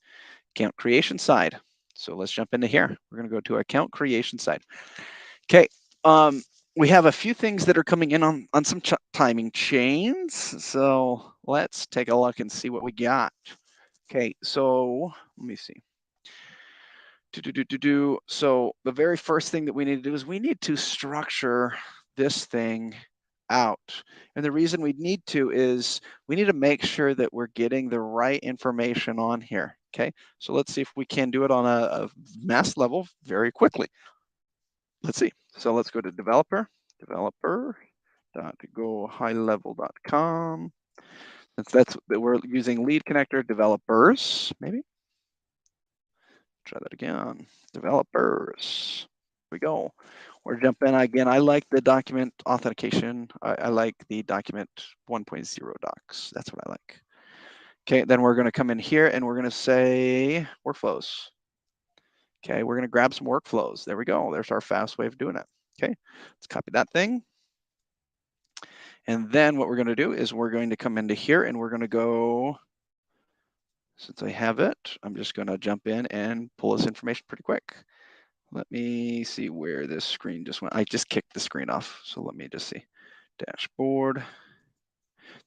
account creation side. So let's jump into here. We're going to go to account creation side. Okay. We have a few things that are coming in on some timing chains. So let's take a look and see what we got. Okay, so let me see. So the very first thing that we need to do is we need to structure this thing out. And the reason we need to is we need to make sure that we're getting the right information on here. Okay, so let's see if we can do it on a mass level very quickly. Let's see. So let's go to developer.gohighlevel.com. That's we're using lead connector developers, maybe. Try that again. Developers. Here we go. We're jumping again. I like the document authentication. I like the document 1.0 docs. That's what I like. Okay, then we're going to come in here and we're going to say workflows. Okay, we're going to grab some workflows. There we go. There's our fast way of doing it. Okay, let's copy that thing. And then what we're going to do is we're going to come into here and we're going to go, since I have it, I'm just going to jump in and pull this information pretty quick. Let me see where this screen just went. I just kicked the screen off. So let me just see. Dashboard.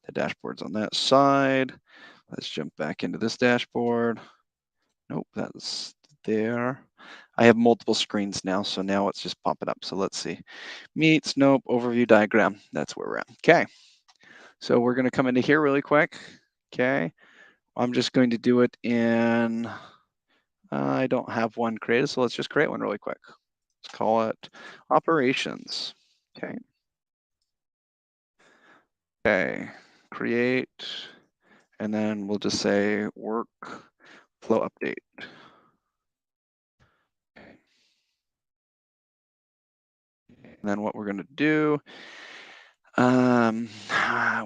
The dashboard's on that side. Let's jump back into this dashboard. Nope, that's there. I have multiple screens now, so now it's just popping up. So let's see. Meets, nope, overview diagram. That's where we're at. Okay. So we're going to come into here really quick. Okay. I'm just going to do it in, I don't have one created, so let's just create one really quick. Let's call it operations. Okay. Okay. Create, and then we'll just say work flow update. then what we're going to do,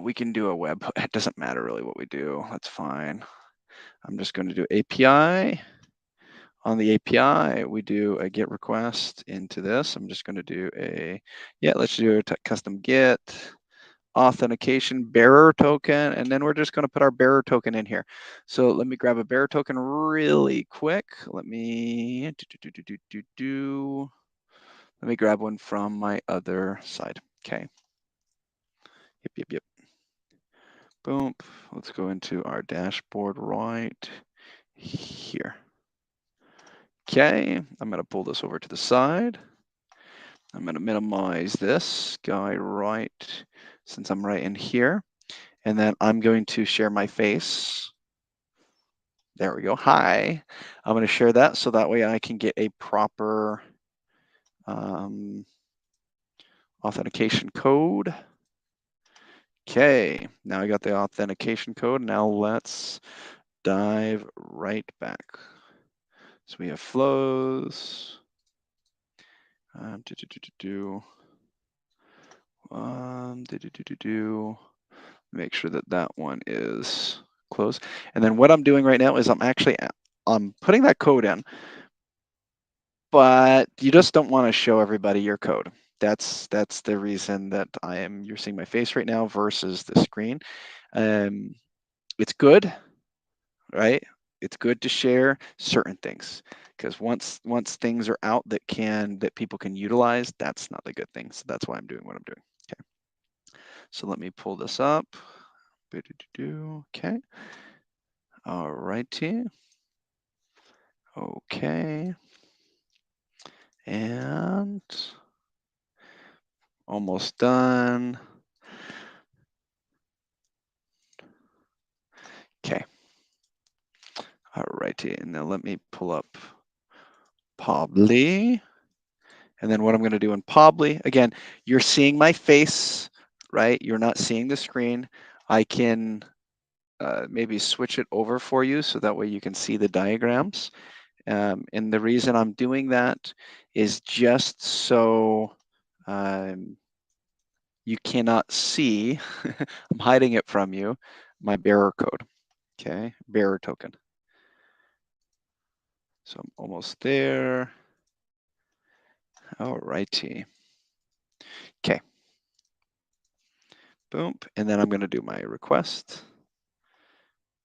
we can do a web. It doesn't matter really what we do. That's fine. I'm just going to do API. On the API, we do a GET request into this. I'm just going to do let's do a custom GET authentication bearer token, and then we're just going to put our bearer token in here. So let me grab a bearer token really quick. Let me grab one from my other side. Okay. Yep. Boom. Let's go into our dashboard right here. Okay, I'm going to pull this over to the side. I'm going to minimize this guy right, since I'm right in here. And then I'm going to share my face. There we go. Hi. I'm going to share that so that way I can get a proper authentication code. Okay, now I got the authentication code. Now let's dive right back. So we have flows. Make sure that that one is closed. And then what I'm doing right now is I'm putting that code in, but you just don't want to show everybody your code. That's the reason that you're seeing my face right now versus the screen. It's good, right? It's good to share certain things, because once things are out that people can utilize, that's not the good thing. So that's why I'm doing what I'm doing. Okay. So let me pull this up. Okay. All righty. Okay. And almost done. Okay. All righty. And now let me pull up Pobly. And then what I'm going to do in Pobly, again, you're seeing my face, right? You're not seeing the screen. I can maybe switch it over for you so that way you can see the diagrams. And the reason I'm doing that is just so you cannot see, I'm hiding it from you, my bearer code, okay? Bearer token. So I'm almost there. All righty. Okay. Boom. And then I'm going to do my request.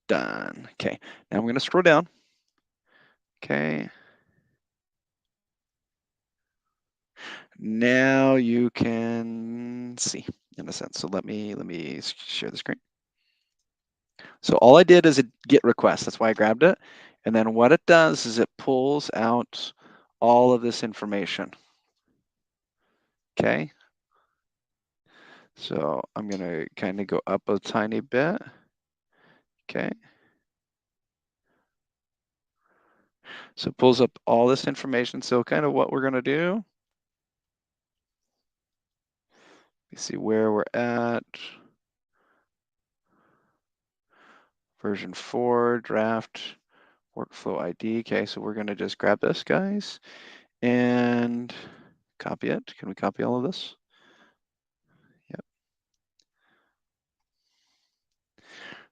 Done. Okay. Now I'm going to scroll down. Okay. Now you can see, in a sense. So let me share the screen. So all I did is a GET request. That's why I grabbed it. And then what it does is it pulls out all of this information. Okay. So I'm going to kind of go up a tiny bit. Okay. So it pulls up all this information. So kind of what we're going to do. You see where we're at. Version 4, draft, workflow ID. Okay, so we're going to just grab this, guys, and copy it. Can we copy all of this? Yep.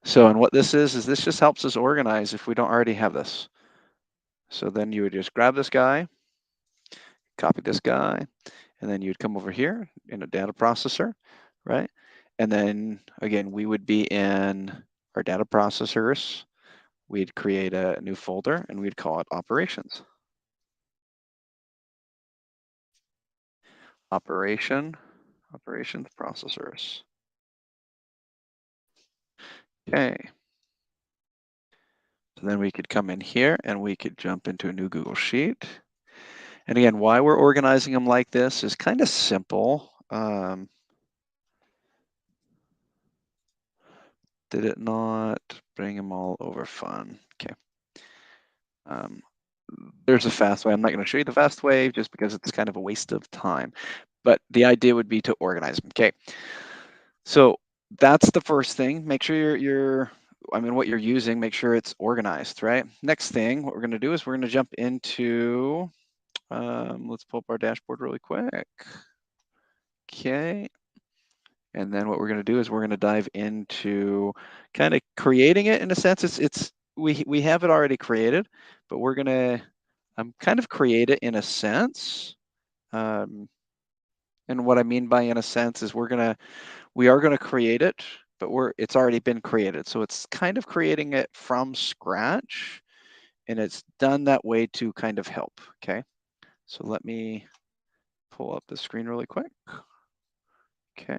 So, and what this is this just helps us organize if we don't already have this. So then you would just grab this guy, copy this guy, and then you'd come over here in a data processor, right? And then again, we would be in our data processors. We'd create a new folder and we'd call it operations. Operations processors. Okay. So then we could come in here and we could jump into a new Google Sheet. And again, why we're organizing them like this is kind of simple. Did it not bring them all over fun? Okay. There's a fast way. I'm not going to show you the fast way just because it's kind of a waste of time. But the idea would be to organize them. Okay. So that's the first thing. Make sure what you're using, make sure it's organized, right? Next thing, what we're going to do is we're going to jump into, let's pull up our dashboard really quick. Okay. And then what we're going to do is we're going to dive into kind of creating it in a sense. We have it already created, but we're going to kind of create it in a sense. And what I mean by in a sense is we are going to create it, but it's already been created. So it's kind of creating it from scratch, and it's done that way to kind of help. Okay. So let me pull up the screen really quick. Okay.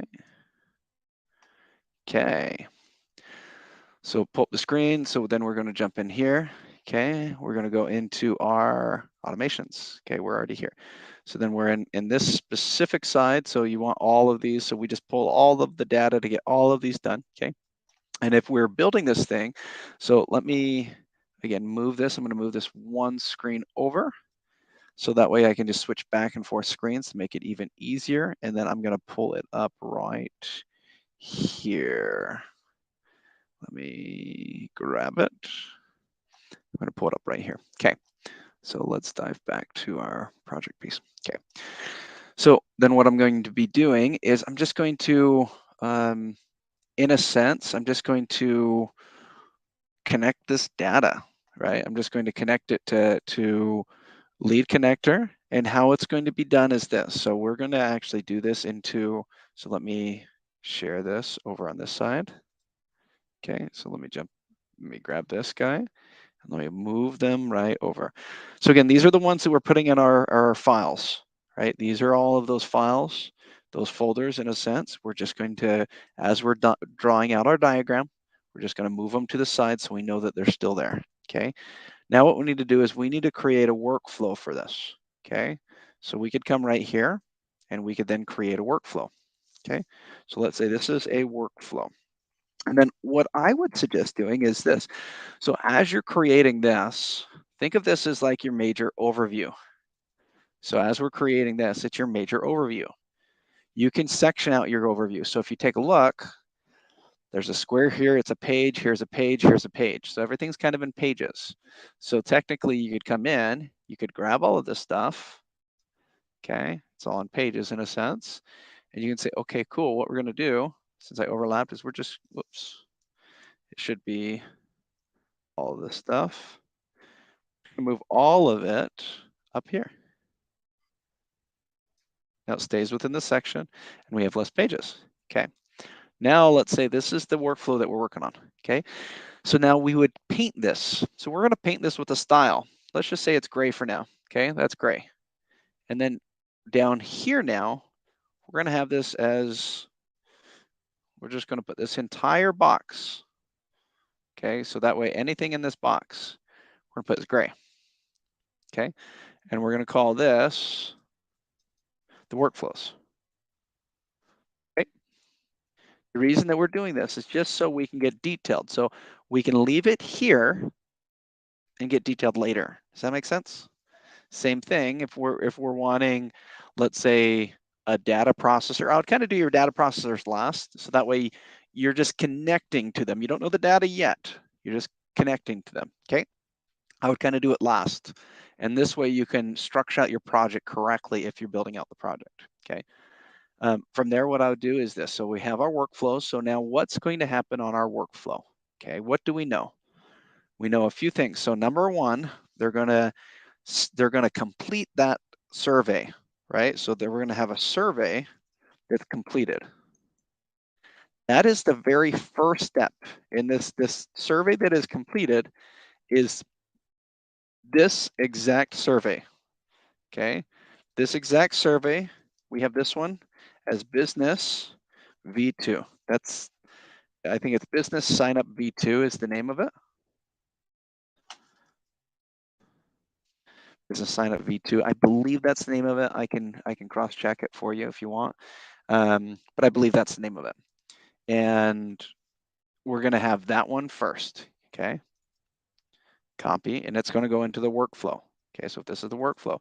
Okay. So pull up the screen. So then we're going to jump in here. Okay. We're going to go into our automations. Okay. We're already here. So then we're in this specific side. So you want all of these. So we just pull all of the data to get all of these done. Okay. And if we're building this thing, so let me, again, move this. I'm going to move this one screen over. So that way I can just switch back and forth screens to make it even easier. And then I'm going to pull it up right here. Let me grab it. I'm going to pull it up right here. Okay. So let's dive back to our project piece. Okay. So then what I'm going to be doing is I'm just going to, in a sense, I'm just going to connect this data, right? I'm just going to connect it to lead connector, and how it's going to be done is this. So we're going to actually do this into, so let me share this over on this side. Okay, so let me grab this guy, and let me move them right over. So again, these are the ones that we're putting in our files, right? These are all of those files, those folders in a sense. We're just going to, as we're drawing out our diagram, we're just going to move them to the side so we know that they're still there, okay? Now what we need to do is we need to create a workflow for this, okay? So we could come right here and we could then create a workflow, okay? So let's say this is a workflow. And then what I would suggest doing is this. So as you're creating this, think of this as like your major overview. So as we're creating this, it's your major overview. You can section out your overview. So if you take a look, there's a square here, it's a page, here's a page, here's a page. So everything's kind of in pages. So technically you could come in, you could grab all of this stuff, okay? It's all in pages in a sense. And you can say, okay, cool, what we're gonna do, since I overlapped, is we're just, whoops, it should be all of this stuff. Move all of it up here. Now it stays within the section and we have less pages, okay? Now let's say this is the workflow that we're working on, okay? So now we would paint this. So we're gonna paint this with a style. Let's just say it's gray for now, okay? That's gray. And then down here now, we're gonna have this as, we're just gonna put this entire box, okay? So that way anything in this box, we're gonna put as gray, okay? And we're gonna call this the workflows, okay? The reason that we're doing this is just so we can get detailed. So we can leave it here and get detailed later. Does that make sense? Same thing if we're wanting, let's say, a data processor. I would kind of do your data processors last, so that way you're just connecting to them. You don't know the data yet. You're just connecting to them, okay? I would kind of do it last. And this way you can structure out your project correctly if you're building out the project, okay? From there, what I would do is this. So we have our workflow. So now what's going to happen on our workflow? Okay, what do we know? We know a few things. So number one, they're gonna complete that survey, right? So we're gonna have a survey that's completed. That is the very first step in this survey that is completed is this exact survey, okay? This exact survey, we have this one as business V2. That's, I think it's business sign up V2 is the name of it. Business sign up V2. I believe that's the name of it. I can cross check it for you if you want. But I believe that's the name of it. And we're going to have that one first, okay? Copy, and it's going to go into the workflow. Okay, so if this is the workflow,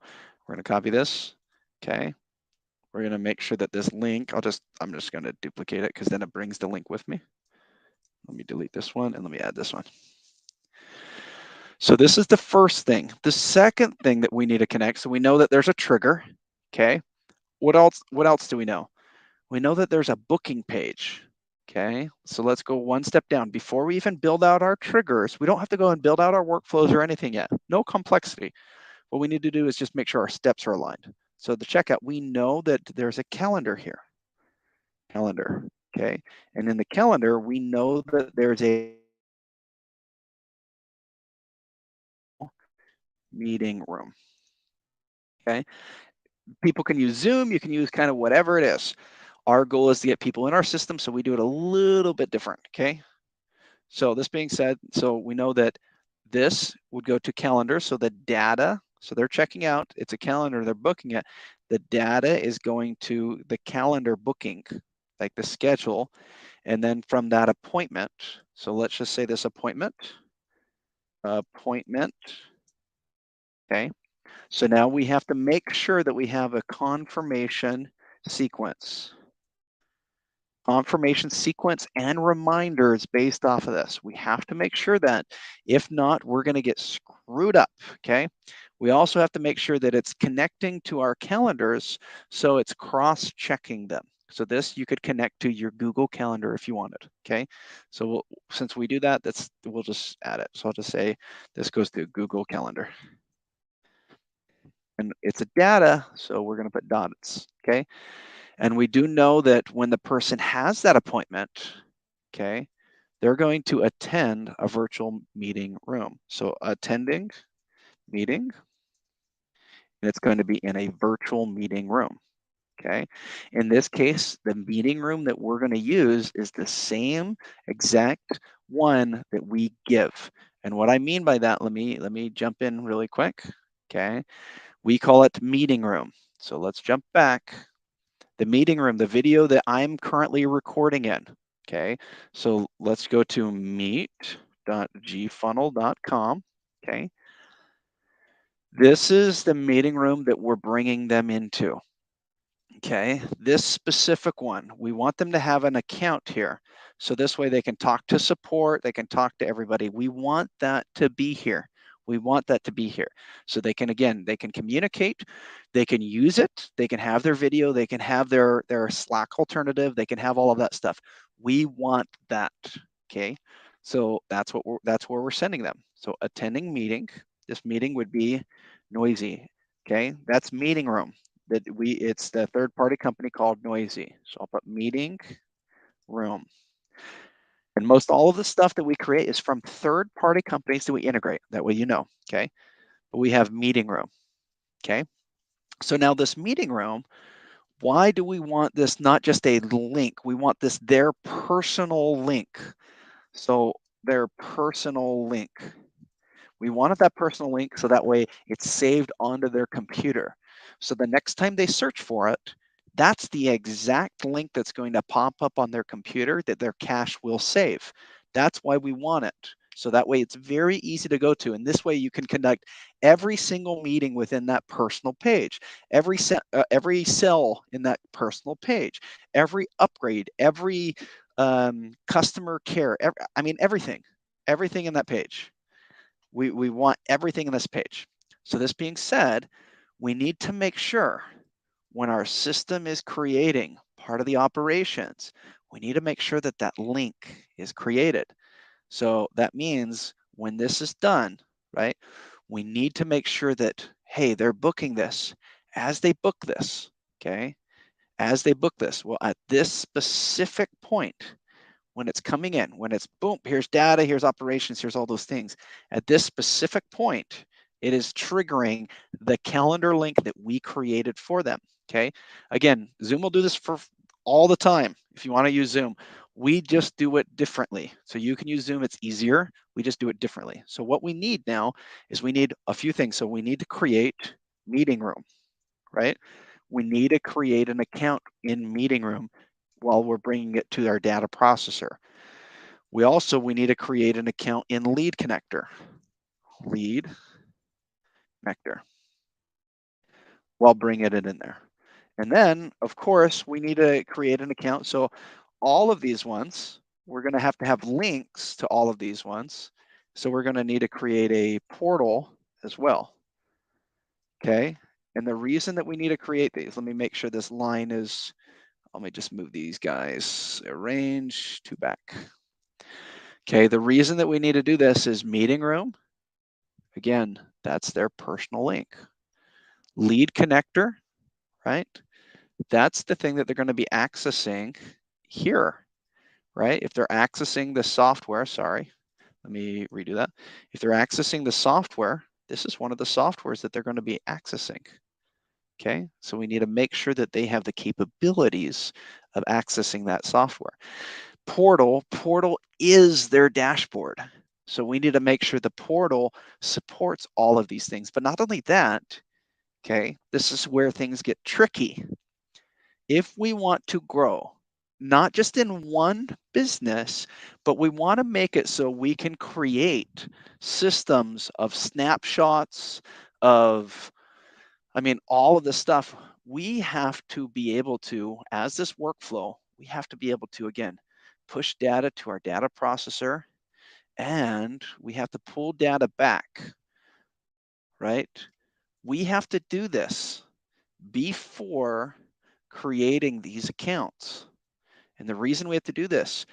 we're going to copy this, okay? We're going to make sure that this link, I'm just going to duplicate it because then it brings the link with me. Let me delete this one and let me add this one. So this is the first thing. The second thing that we need to connect, so we know that there's a trigger, okay? What else do we know? We know that there's a booking page. Okay, so let's go one step down. Before we even build out our triggers, we don't have to go and build out our workflows or anything yet. No complexity. What we need to do is just make sure our steps are aligned. So the checkout, we know that there's a calendar here. Calendar, okay? And in the calendar, we know that there's a meeting room, okay? People can use Zoom, you can use kind of whatever it is. Our goal is to get people in our system, so we do it a little bit different, okay? So this being said, so we know that this would go to calendar, so the data, so they're checking out, it's a calendar, they're booking it. The data is going to the calendar booking, like the schedule, and then from that appointment, so let's just say this appointment, okay? So now we have to make sure that we have a confirmation sequence. Confirmation sequence and reminders based off of this. We have to make sure that, if not, we're going to get screwed up, okay? We also have to make sure that it's connecting to our calendars, so it's cross-checking them. So this you could connect to your Google Calendar if you wanted, okay? So since we do that, we'll just add it. So I'll just say this goes to Google Calendar. And it's a data, so we're going to put dots, okay? And we do know that when the person has that appointment, okay, they're going to attend a virtual meeting room. So attending meeting, and it's going to be in a virtual meeting room, okay? In this case, the meeting room that we're going to use is the same exact one that we give. And what I mean by that, let me jump in really quick, okay? We call it meeting room. So let's jump back. The meeting room, the video that I'm currently recording in, okay? So let's go to meet.gfunnel.com, okay? This is the meeting room that we're bringing them into, okay? This specific one, we want them to have an account here. So this way they can talk to support, they can talk to everybody. We want that to be here. We want that to be here. So they can, again, they can communicate, they can use it, they can have their video, they can have their Slack alternative, they can have all of that stuff. We want that, okay? So that's where we're sending them. So attending meeting, this meeting would be noisy, okay? That's meeting room. It's the third party company called Noisy. So I'll put meeting room. And most all of the stuff that we create is from third party companies that we integrate. That way you know, okay? But we have meeting room, okay? So now this meeting room, why do we want this not just a link? We want this their personal link. So their personal link. We wanted that personal link so that way it's saved onto their computer. So the next time they search for it, that's the exact link that's going to pop up on their computer that their cache will save. That's why we want it. So that way it's very easy to go to. And this way you can conduct every single meeting within that personal page, every cell in that personal page, every upgrade, every customer care, everything in that page. We want everything in this page. So this being said, we need to make sure when our system is creating part of the operations, we need to make sure that that link is created. So that means when this is done, right, we need to make sure that, hey, they're booking this. As they book this, okay, as they book this, well, at this specific point, when it's coming in, when it's boom, here's data, here's operations, here's all those things. At this specific point, it is triggering the calendar link that we created for them, okay? Again, Zoom will do this for all the time. If you want to use Zoom, we just do it differently. So you can use Zoom, it's easier. We just do it differently. So what we need now is we need a few things. So we need to create meeting room, right? We need to create an account in meeting room while we're bringing it to our data processor. We need to create an account in lead connector, while bringing it in there. And then, of course, we need to create an account. So all of these ones, we're going to have links to all of these ones. So we're going to need to create a portal as well. Okay. And the reason that we need to create these, let me make sure this line is Let me just move these guys, arrange to back. Okay, the reason that we need to do this is meeting room. Again, that's their personal link. Lead connector, right? That's the thing that they're going to be accessing here, right? If they're accessing the software, sorry, let me redo that. If they're accessing the software, this is one of the softwares that they're going to be accessing. Okay, so we need to make sure that they have the capabilities of accessing that software. Portal is their dashboard. So we need to make sure the portal supports all of these things. But not only that, okay, this is where things get tricky. If we want to grow, not just in one business, but we want to make it so we can create systems of snapshots, of, I mean, all of this stuff, we have to be able to, as this workflow, we have to be able to, again, push data to our data processor, and we have to pull data back, right? We have to do this before creating these accounts. And the reason we have to do this,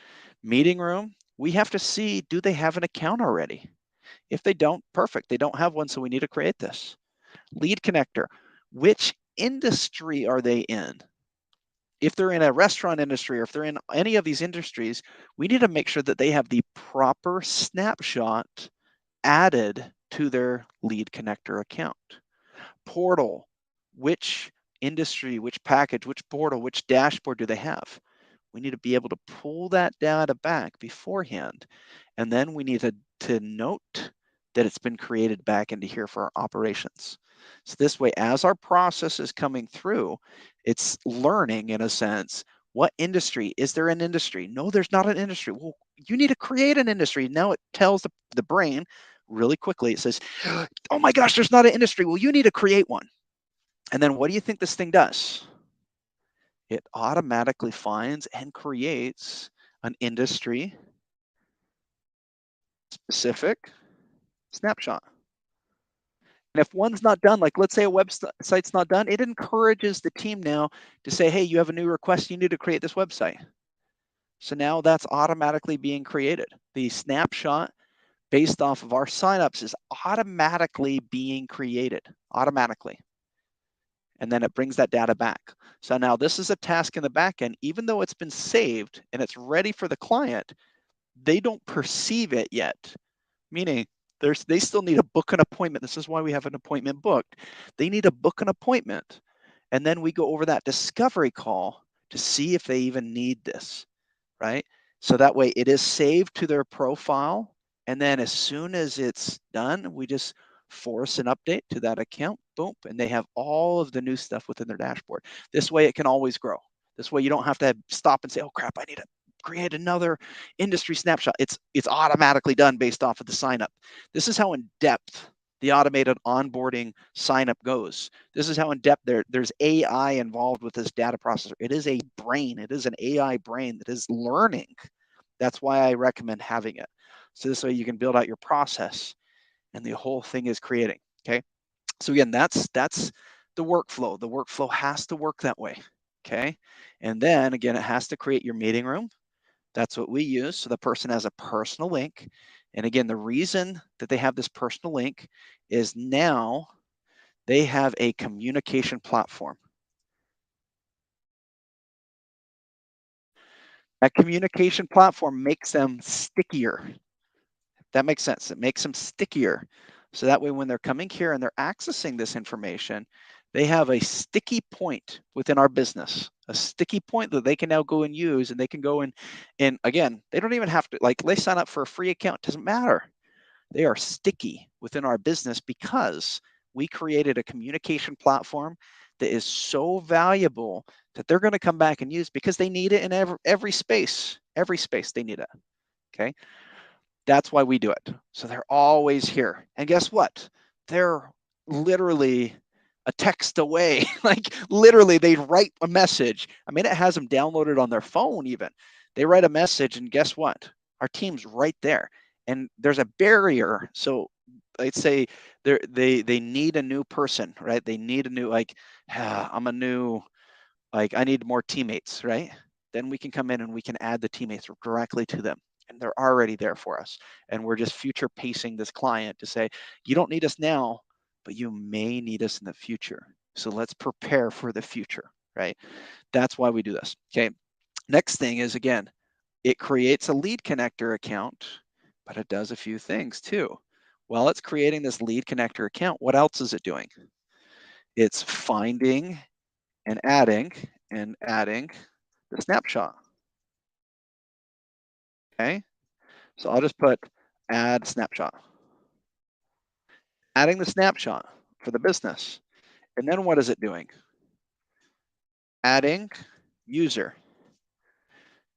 meeting room, we have to see, do they have an account already? If they don't, perfect. They don't have one, so we need to create this. Lead connector, which industry are they in? If they're in a restaurant industry or if they're in any of these industries, we need to make sure that they have the proper snapshot added to their lead connector account. Portal, which industry, which package, which portal, which dashboard do they have? We need to be able to pull that data back beforehand. And then we need to note that it's been created back into here for our operations. So this way, as our process is coming through, it's learning in a sense, what industry? Is there an industry? No, there's not an industry. Well, you need to create an industry. Now it tells the brain really quickly, it says, oh my gosh, there's not an industry. Well, you need to create one. And then what do you think this thing does? It automatically finds and creates an industry specific snapshot. And if one's not done, like let's say a website's not done, it encourages the team now to say, hey, you have a new request, you need to create this website. So now that's automatically being created. The snapshot based off of our signups is automatically being created, automatically. And then it brings that data back. So now this is a task in the back end, even though it's been saved and it's ready for the client, they don't perceive it yet, meaning they still need to book an appointment. This is why we have an appointment booked. They need to book an appointment, and then we go over that discovery call to see if they even need this, right? So that way it is saved to their profile, and then as soon as it's done, we just force an update to that account, boom, and they have all of the new stuff within their dashboard. This way it can always grow. This way you don't have to stop and say, oh crap, I need to create another industry snapshot. It's automatically done based off of the sign up. This is how in depth the automated onboarding sign up goes. This is how in depth there's AI involved with this data processor. It is a brain. It is an AI brain that is learning. That's why I recommend having it. So this way you can build out your process and the whole thing is creating. Okay. So again, that's the workflow. The workflow has to work that way. Okay. And then again, it has to create your meeting room. That's what we use. So the person has a personal link. And again, the reason that they have this personal link is now they have a communication platform. That communication platform makes them stickier. That makes sense. It makes them stickier. So that way, when they're coming here and they're accessing this information, they have a sticky point within our business, a sticky point that they can now go and use, and they can go in. And again, they don't even have to, like, they sign up for a free account. It doesn't matter. They are sticky within our business because we created a communication platform that is so valuable that they're going to come back and use because they need it in every space. Every space they need it. Okay. That's why we do it. So they're always here. And guess what? They're literally a text away. Like literally, they write a message. I mean, it has them downloaded on their phone even. They write a message, and guess what? Our team's right there. And there's a barrier. So I'd say they need a new person, right? They need a new, like, I'm a new Like, I need more teammates, right? Then we can come in and we can add the teammates directly to them. And they're already there for us. And we're just future pacing this client to say, you don't need us now, but you may need us in the future. So let's prepare for the future, right? That's why we do this. Okay. Next thing is, again, it creates a lead connector account, but it does a few things too. While it's creating this lead connector account, what else is it doing? It's finding and adding the snapshot. Okay, so I'll just put add snapshot. Adding the snapshot for the business. And then what is it doing? Adding user.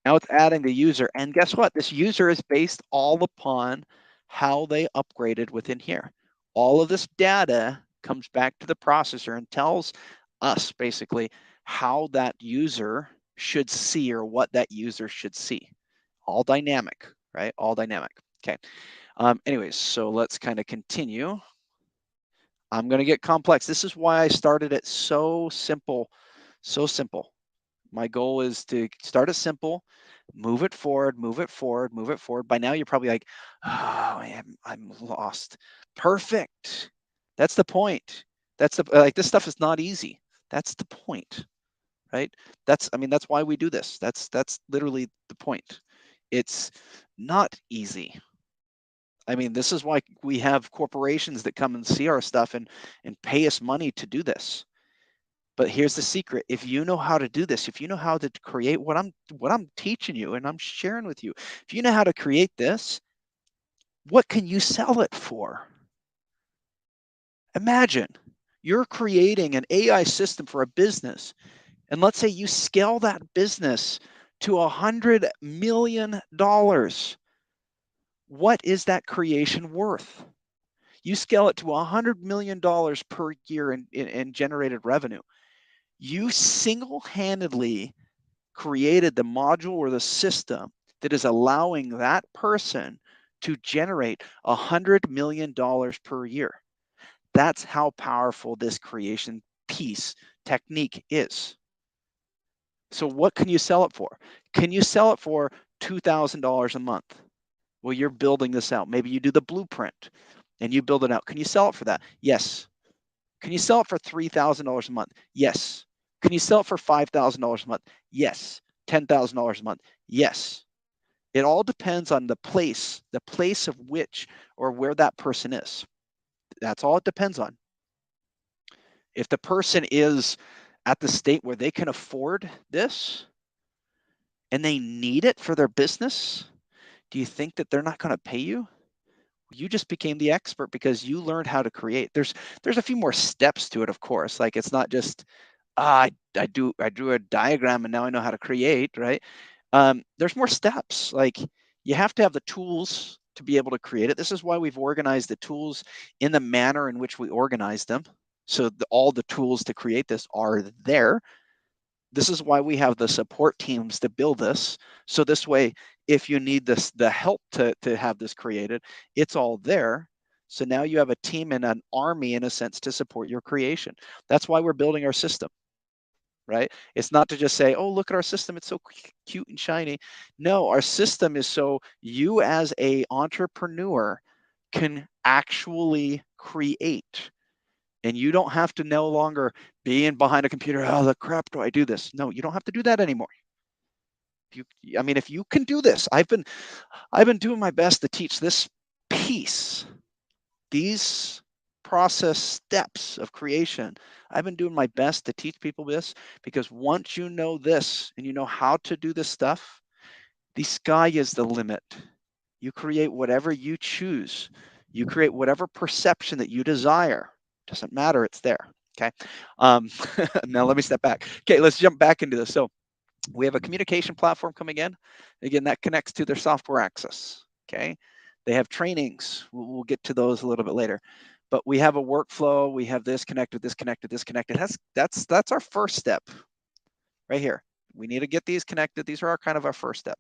Now it's adding the user. And guess what? This user is based all upon how they upgraded within here. All of this data comes back to the processor and tells us basically how that user should see or what that user should see. All dynamic, right? All dynamic. Okay. Anyways, so let's kind of continue. I'm going to get complex. This is why I started it so simple, so simple. My goal is to start it simple, move it forward, move it forward, move it forward. By now, you're probably like, oh, I'm lost. Perfect. That's the point. That's the, like, this stuff is not easy. That's the point, right? That's why we do this. That's literally the point. It's not easy. I mean, this is why we have corporations that come and see our stuff and pay us money to do this. But here's the secret. If you know how to do this, if you know how to create what I'm teaching you and I'm sharing with you, if you know how to create this, what can you sell it for? Imagine you're creating an AI system for a business, and let's say you scale that business to $100 million. What is that creation worth? You scale it to $100 million per year in generated revenue. You single-handedly created the module or the system that is allowing that person to generate $100 million per year. That's how powerful this creation piece technique is. So what can you sell it for? Can you sell it for $2,000 a month? Well, you're building this out. Maybe you do the blueprint and you build it out. Can you sell it for that? Yes. Can you sell it for $3,000 a month? Yes. Can you sell it for $5,000 a month? Yes. $10,000 a month? Yes. It all depends on the place of which or where that person is. That's all it depends on. If the person is at the state where they can afford this and they need it for their business, do you think that they're not going to pay you? You just became the expert because you learned how to create. There's a few more steps to it, of course. Like, it's not just I drew a diagram and now I know how to create, right? There's more steps. Like, you have to have the tools to be able to create it. This is why we've organized the tools in the manner in which we organize them. So all the tools to create this are there. This is why we have the support teams to build this. So this way, if you need the help to have this created, it's all there. So now you have a team and an army, in a sense, to support your creation. That's why we're building our system, right? It's not to just say, oh, look at our system, it's so cute and shiny. No, our system is so you as a entrepreneur can actually create. And you don't have to no longer be in behind a computer. How the crap do I do this? No, you don't have to do that anymore. If you can do this, I've been doing my best to teach this piece, these process steps of creation. I've been doing my best to teach people this, because once you know this and you know how to do this stuff, the sky is the limit. You create whatever you choose. You create whatever perception that you desire. Doesn't matter, it's there. Okay. Now let me step back. Okay, let's jump back into this. So we have a communication platform coming in. Again, that connects to their software access. Okay. They have trainings. We'll get to those a little bit later. But we have a workflow. We have this connected, this connected, this connected. That's our first step right here. We need to get these connected. These are kind of our first step.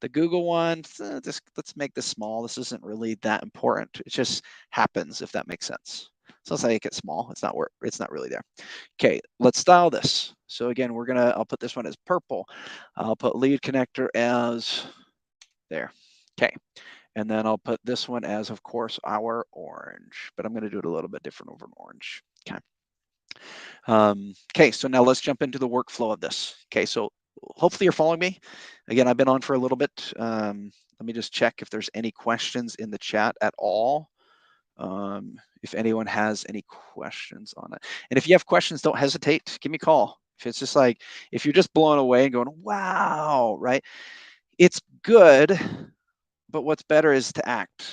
The Google one, just let's make this small. This isn't really that important. It just happens, if that makes sense. So let's make it small. It's not really there. Okay, let's style this. So again, I'll put this one as purple. I'll put lead connector as there. Okay. And then I'll put this one as, of course, our orange, but I'm going to do it a little bit different over an orange. Okay. Okay, so now let's jump into the workflow of this. Okay, so hopefully you're following me. Again, I've been on for a little bit. Let me just check if there's any questions in the chat at all. If anyone has any questions on it. And if you have questions, don't hesitate. Give me a call. If it's just like, if you're just blown away and going, wow, right? It's good, but what's better is to act.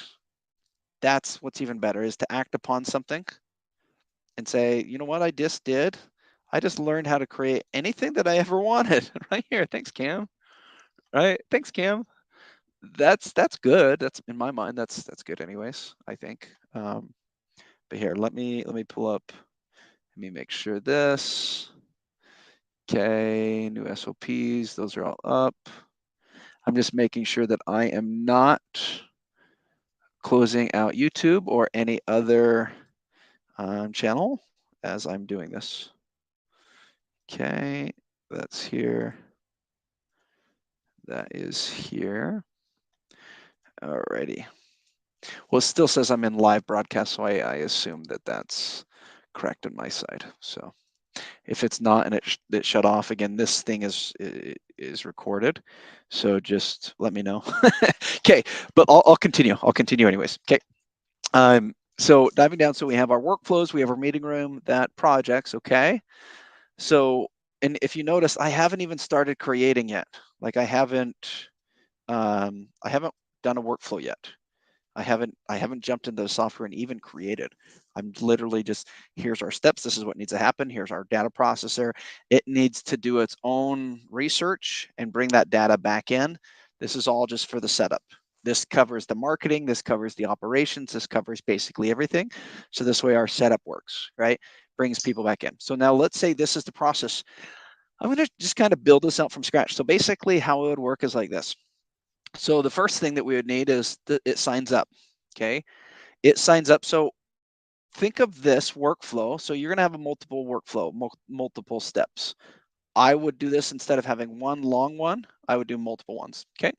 That's what's even better, is to act upon something and say, you know what I just did? I just learned how to create anything that I ever wanted right here. Thanks, Cam. Right? Thanks, Cam. That's good. That's, in my mind, that's good anyways, I think. But here, let me pull up, let me make sure this. Okay, new SOPs, those are all up. I'm just making sure that I am not closing out YouTube or any other channel as I'm doing this. Okay, that's here. That is here. Alrighty. Well, it still says I'm in live broadcast, so I assume that that's correct on my side. So if it's not and it shut off again, this thing is recorded. So just let me know. Okay, but I'll continue. I'll continue anyways. Okay. So diving down, so we have our workflows, we have our meeting room, that projects. Okay. So, and if you notice, I haven't even started creating yet. Like I haven't done a workflow yet. I haven't jumped into the software and even created. I'm literally just, here's our steps. This is what needs to happen. Here's our data processor. It needs to do its own research and bring that data back in. This is all just for the setup. This covers the marketing. This covers the operations. This covers basically everything. So this way our setup works, right? Brings people back in. So now let's say this is the process. I'm going to just kind of build this out from scratch. So basically how it would work is like this. So the first thing that we would need is that it signs up. Okay. It signs up. So think of this workflow. So you're going to have a multiple workflow, multiple steps. I would do this instead of having one long one. I would do multiple ones. Okay.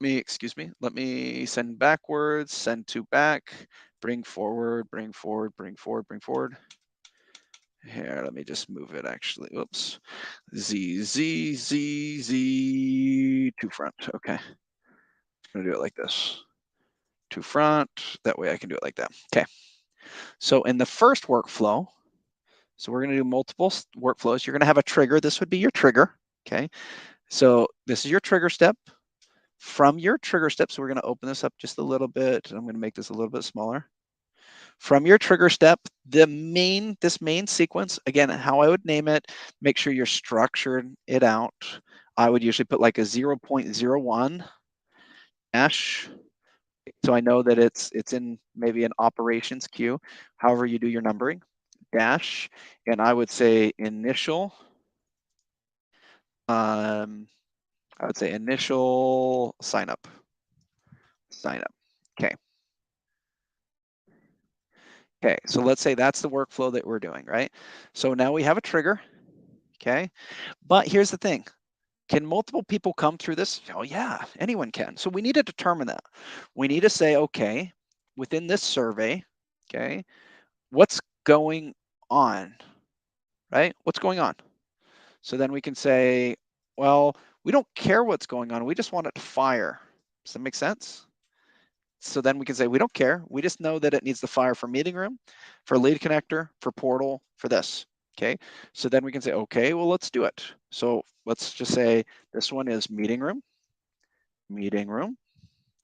Excuse me, let me send backwards, send to back, bring forward, bring forward, bring forward, bring forward. Here, let me just move it actually. Whoops. Z, Z, Z, Z to front. Okay. I'm going to do it like this. To front. That way I can do it like that. Okay. So in the first workflow, so we're going to do multiple workflows. You're going to have a trigger. This would be your trigger. Okay. So this is your trigger step. From your trigger steps, we're going to open this up just a little bit. I'm going to make this a little bit smaller. From your trigger step, this main sequence, again, how I would name it, make sure you're structured it out. I would usually put like a 0.01 dash. So I know that it's in maybe an operations queue, however you do your numbering, dash, and I would say initial, I would say initial sign up. Okay. Okay, so let's say that's the workflow that we're doing, right? So now we have a trigger, okay? But here's the thing. Can multiple people come through this? Oh yeah, anyone can. So we need to determine that. We need to say, okay, within this survey, okay, what's going on, right? What's going on? So then we can say, well, we don't care what's going on. We just want it to fire. Does that make sense? So then we can say, we don't care. We just know that it needs to fire for meeting room, for lead connector, for portal, for this. Okay. So then we can say, okay, well, let's do it. So let's just say this one is meeting room.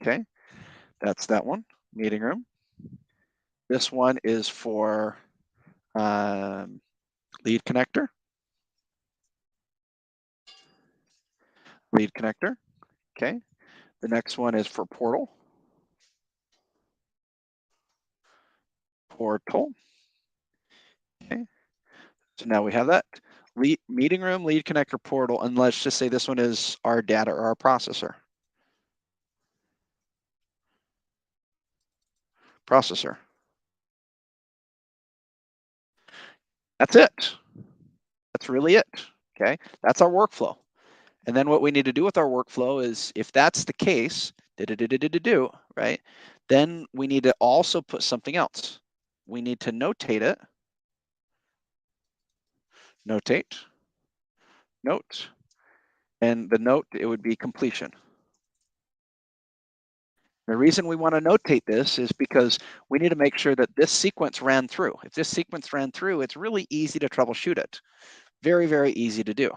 Okay. That's that one, meeting room. This one is for lead connector. Okay. The next one is for portal. Okay. So now we have that. Meeting room, lead connector, portal, and let's just say this one is our data or our processor. That's it. that's really it. Okay, that's our workflow. And then what we need to do with our workflow is, if that's the case, right? Then we need to also put something else. We need to notate it. Notate, note, and the note, it would be completion. The reason we want to notate this is because we need to make sure that this sequence ran through. If this sequence ran through, it's really easy to troubleshoot it. Very, very easy to do.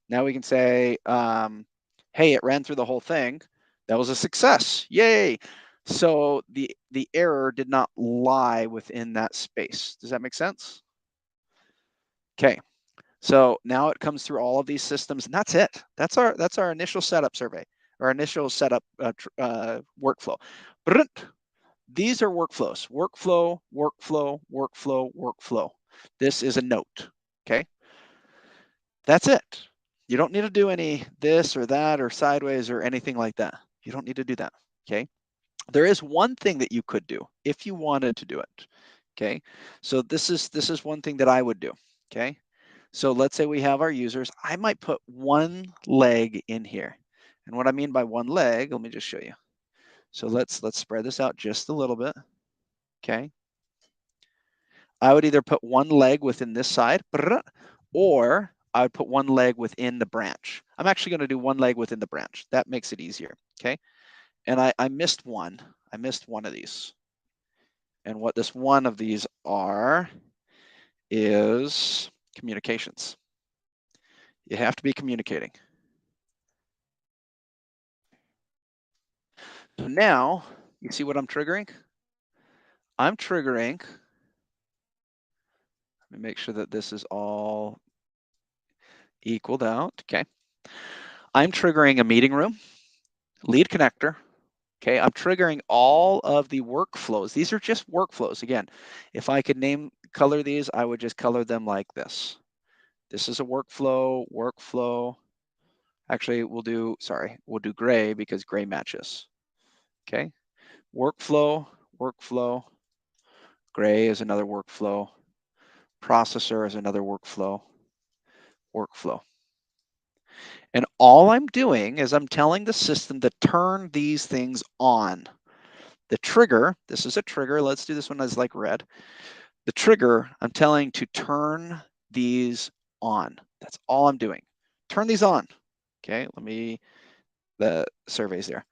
Now we can say, hey, it ran through the whole thing. That was a success. Yay. So the error did not lie within that space. Does that make sense? Okay. So now it comes through all of these systems, and that's it. That's our initial setup survey, our initial setup workflow. These are workflows. Workflow, workflow, workflow, workflow. This is a note. Okay. That's it. You don't need to do any this or that or sideways or anything like that. You don't need to do that. Okay. There is one thing that you could do if you wanted to do it. Okay. So this is one thing that I would do. Okay. So let's say we have our users. I might put one leg in here. And what I mean by one leg, let me just show you. So let's spread this out just a little bit. Okay. I would either put one leg within this side, or I would put one leg within the branch. I'm actually going to do one leg within the branch. That makes it easier. Okay. And I missed one. I missed one of these. And what this one of these are is communications. You have to be communicating. So now, you see what I'm triggering? I'm triggering, let me make sure that this is all equaled out. Okay. I'm triggering a meeting room, lead connector. Okay, I'm triggering all of the workflows. These are just workflows. Again, if I could color these, I would just color them like this. This is a workflow. Actually, we'll do gray because gray matches. Okay, workflow. Gray is another workflow. Processor is another workflow. And all I'm doing is I'm telling the system to turn these things on. The trigger, this is a trigger. Let's do this one as like red. The trigger, I'm telling to turn these on. That's all I'm doing. Turn these on. Okay, the surveys there.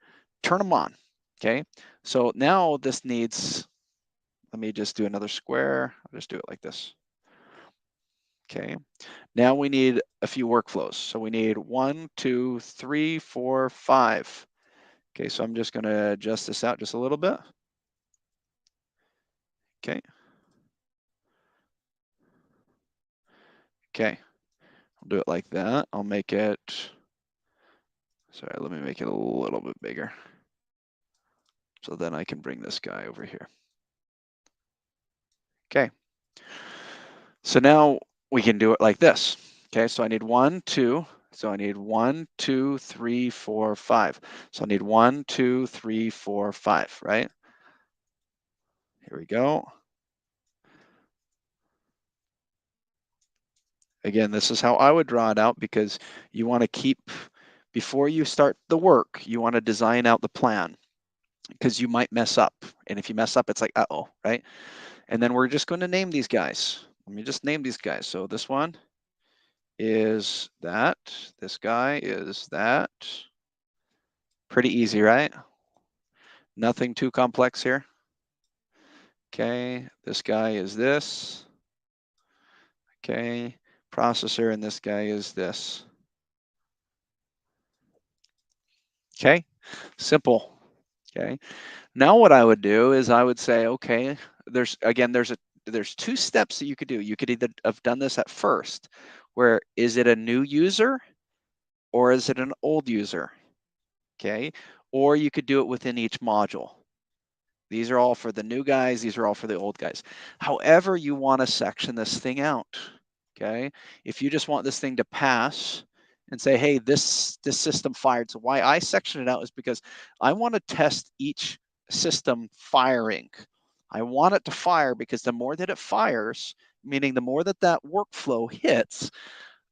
Turn them on. Okay, so now this needs, let me just do another square. I'll just do it like this. Okay, now we need a few workflows. So we need 1, 2, 3, 4, 5. Okay, so I'm just going to adjust this out just a little bit. Okay. Okay, I'll do it like that. I'll make it, sorry, let me make it a little bit bigger. So then I can bring this guy over here. Okay. So now we can do it like this. Okay, so I need 1, 2. So I need 1, 2, 3, 4, 5. So I need 1, 2, 3, 4, 5, right? Here we go. Again, this is how I would draw it out, because you want to keep, before you start the work, you want to design out the plan, because you might mess up. And if you mess up, it's like, uh-oh, right? And then we're just going to name these guys. Let me just name these guys. So this one is that. This guy is that. Pretty easy, right? Nothing too complex here. Okay, this guy is this. Okay, processor, and this guy is this. Okay, simple. Okay, now what I would do is I would say, okay, there's two steps that you could do. You could either have done this at first, where is it a new user or is it an old user? Okay, or you could do it within each module. These are all for the new guys, these are all for the old guys. However you want to section this thing out. Okay, if you just want this thing to pass and say, hey, this system fired. So why I section it out is because I want to test each system firing. I want it to fire, because the more that it fires, meaning the more that workflow hits,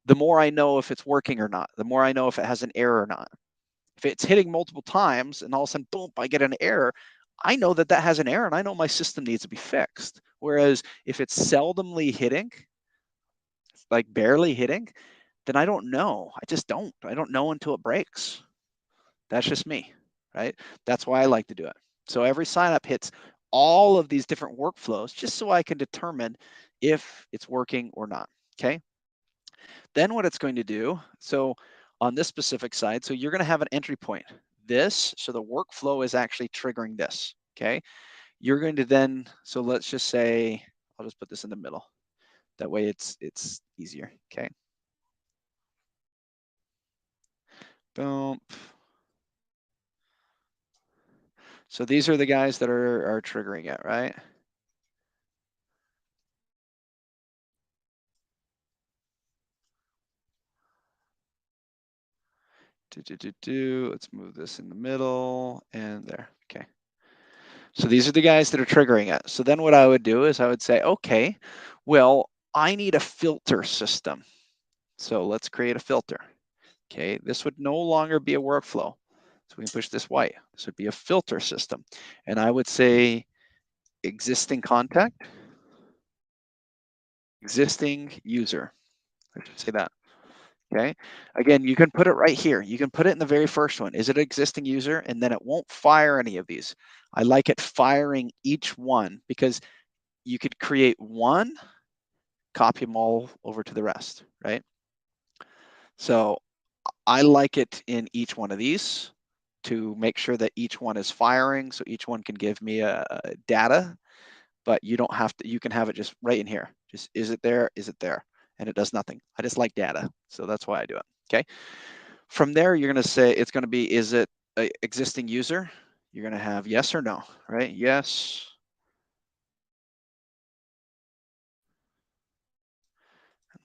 the more I know if it's working or not, the more I know if it has an error or not. If it's hitting multiple times and all of a sudden, boom, I get an error, I know that that has an error and I know my system needs to be fixed. Whereas if it's seldomly hitting, like barely hitting, then I don't know. I just don't. I don't know until it breaks. That's just me, right? That's why I like to do it. So every sign up hits all of these different workflows just so I can determine if it's working or not. Okay. Then what it's going to do, so on this specific side, so you're going to have an entry point. This, so the workflow is actually triggering this. Okay. You're going to then, so let's just say, I'll just put this in the middle. That way it's easier. Okay. Boom. So these are the guys that are triggering it, right? Let's move this in the middle and there. Okay. So these are the guys that are triggering it. So then what I would do is I would say, okay, well, I need a filter system. So let's create a filter. Okay, this would no longer be a workflow. So we can push this white. This would be a filter system. And I would say existing contact, existing user. I should say that. Okay. Again, you can put it right here. You can put it in the very first one. Is it an existing user? And then it won't fire any of these. I like it firing each one because you could create one, copy them all over to the rest, right? So I like it in each one of these to make sure that each one is firing. So each one can give me a data, but you don't have to, you can have it just right in here. Just, is it there? Is it there? And it does nothing. I just like data. So that's why I do it. Okay. From there, you're going to say it's going to be, is it an existing user? You're going to have yes or no, right? Yes.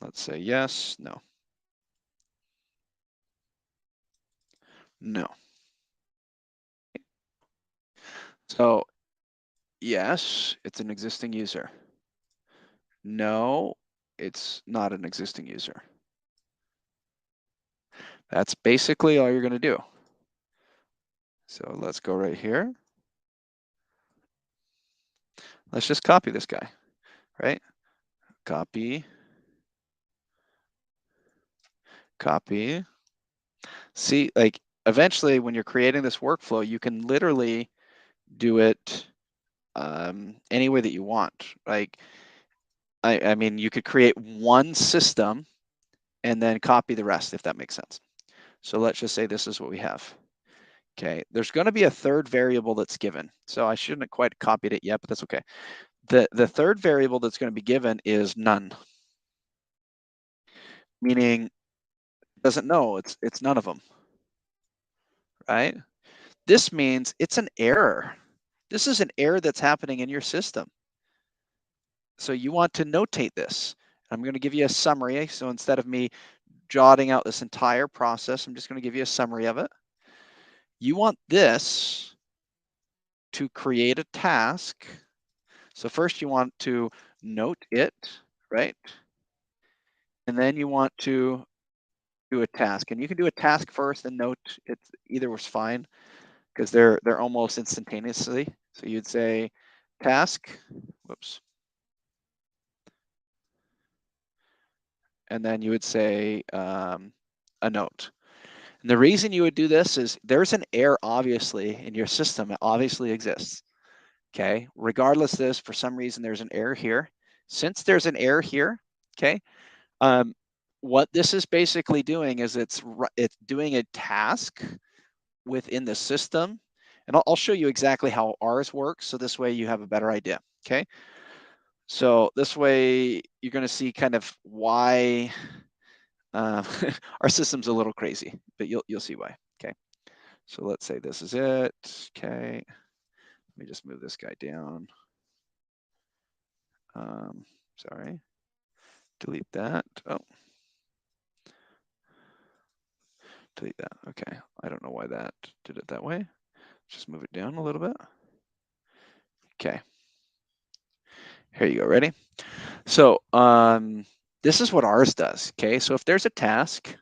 Let's say yes, no, no. So yes, it's an existing user. No, it's not an existing user. That's basically all you're going to do. So let's go right here. Let's just copy this guy, right? Copy, copy. See, like eventually when you're creating this workflow, you can literally do it any way that you want. Like, I mean, you could create one system and then copy the rest, if that makes sense. So let's just say this is what we have. Okay, there's going to be a third variable that's given. So I shouldn't have quite copied it yet, but that's okay. The third variable that's going to be given is none, meaning it doesn't know, it's none of them, right? This means it's an error. This is an error that's happening in your system. So you want to notate this. I'm going to give you a summary. So instead of me jotting out this entire process, I'm just going to give you a summary of it. You want this to create a task. So first you want to note it, right? And then you want to do a task. And you can do a task first and note it. Either was fine because they're almost instantaneously. So you'd say task, whoops. And then you would say a note. And the reason you would do this is there's an error obviously in your system. It obviously exists. Okay. Regardless of this, for some reason, there's an error here. Since there's an error here, okay, what this is basically doing is it's doing a task within the system. And I'll show you exactly how ours works. So this way you have a better idea. Okay. So this way you're going to see kind of why our system's a little crazy, but you'll see why. Okay. So let's say this is it. Okay. Let me just move this guy down. Sorry. Delete that. Oh. Delete that. Okay. I don't know why that did it that way. Just move it down a little bit. Okay. Here you go. Ready? So This is what ours does, okay? So if there's a task,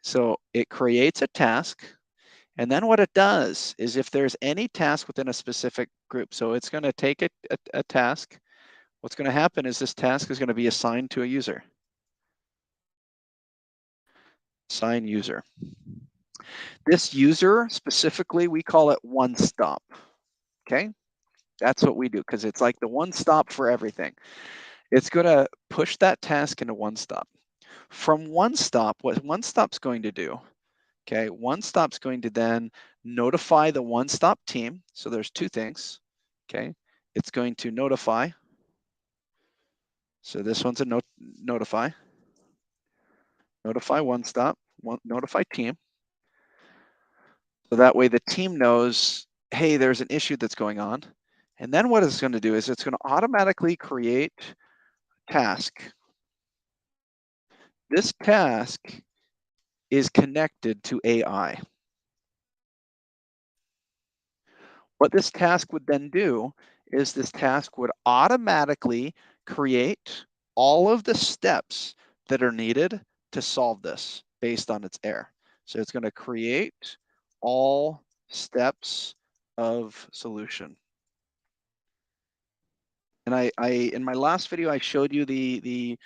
so it creates a task, and then what it does is if there's any task within a specific group, so it's going to take a task, what's going to happen is this task is going to be assigned to a user. Assign user. This user, specifically, we call it one stop, okay? That's what we do, because it's like the one stop for everything. It's going to push that task into one stop. From one stop, what one stop's going to do, okay, one stop's going to then notify the one stop team. So there's two things, okay? It's going to notify. So this one's a notify one stop, notify team. So that way the team knows, hey, there's an issue that's going on. And then what it's going to do is it's going to automatically create a task. This task is connected to AI. What this task would then do is this task would automatically create all of the steps that are needed to solve this based on its error. So it's going to create all steps of solution. And I in my last video, I showed you the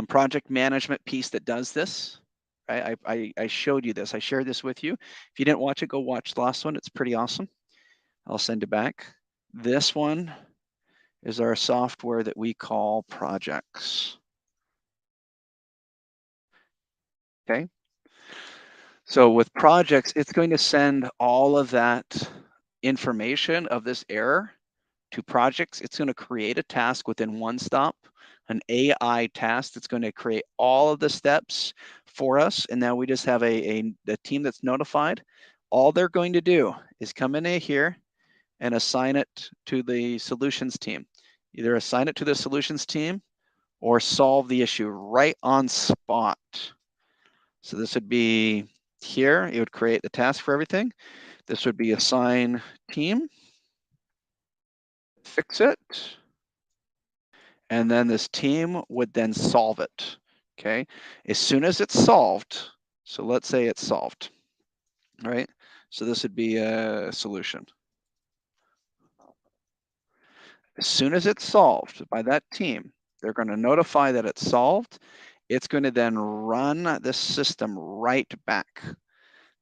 project management piece that does this. Right? I showed you this. I shared this with you. If you didn't watch it, go watch the last one. It's pretty awesome. I'll send it back. This one is our software that we call projects. Okay. So with projects, it's going to send all of that information of this error to projects. It's going to create a task within one stop, an AI task that's going to create all of the steps for us. And now we just have a team that's notified. All they're going to do is come in here and assign it to the solutions team. Either assign it to the solutions team or solve the issue right on spot. So this would be here, it would create the task for everything. This would be assign team, fix it, and then this team would then solve it, okay? As soon as it's solved, so let's say it's solved, right? So this would be a solution. As soon as it's solved by that team, they're going to notify that it's solved. It's going to then run this system right back.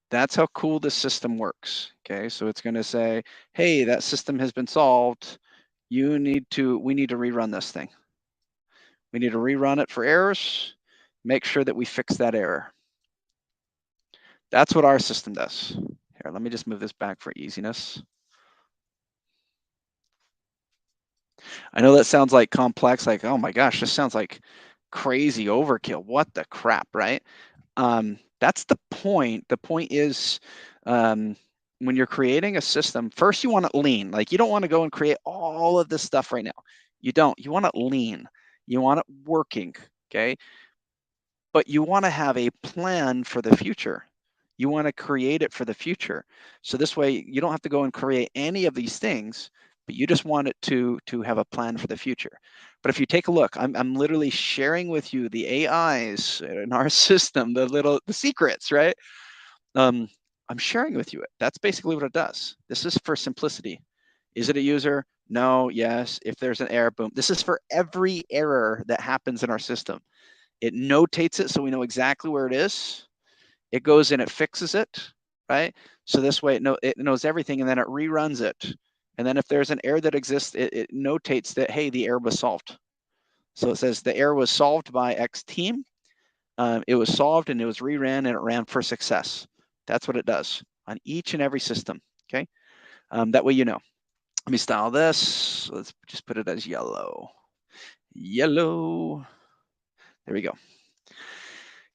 That's how cool this system works. Okay, so it's going to say, hey, that system has been solved. We need to rerun this thing. We need to rerun it for errors, make sure that we fix that error. That's what our system does. Here, let me just move this back for easiness. I know that sounds like complex, like, oh my gosh, this sounds like crazy overkill. What the crap, right? That's the point. The point is, when you're creating a system, first you want it lean. Like you don't want to go and create all of this stuff right now. You don't. You want it lean. You want it working, okay? But you want to have a plan for the future. You want to create it for the future. So this way you don't have to go and create any of these things, but you just want it to have a plan for the future. But if you take a look, I'm literally sharing with you the AIs in our system, the secrets, right? I'm sharing with you it. That's basically what it does. This is for simplicity. Is it a user? No, yes. If there's an error, boom. This is for every error that happens in our system. It notates it so we know exactly where it is. It goes in, it fixes it, right? So this way it knows everything, and then it reruns it. And then if there's an error that exists, it notates that, hey, the error was solved. So it says the error was solved by X team. It was solved and it was reran and it ran for success. That's what it does on each and every system, okay? That way you know. Let me style this. Let's just put it as yellow. Yellow. There we go.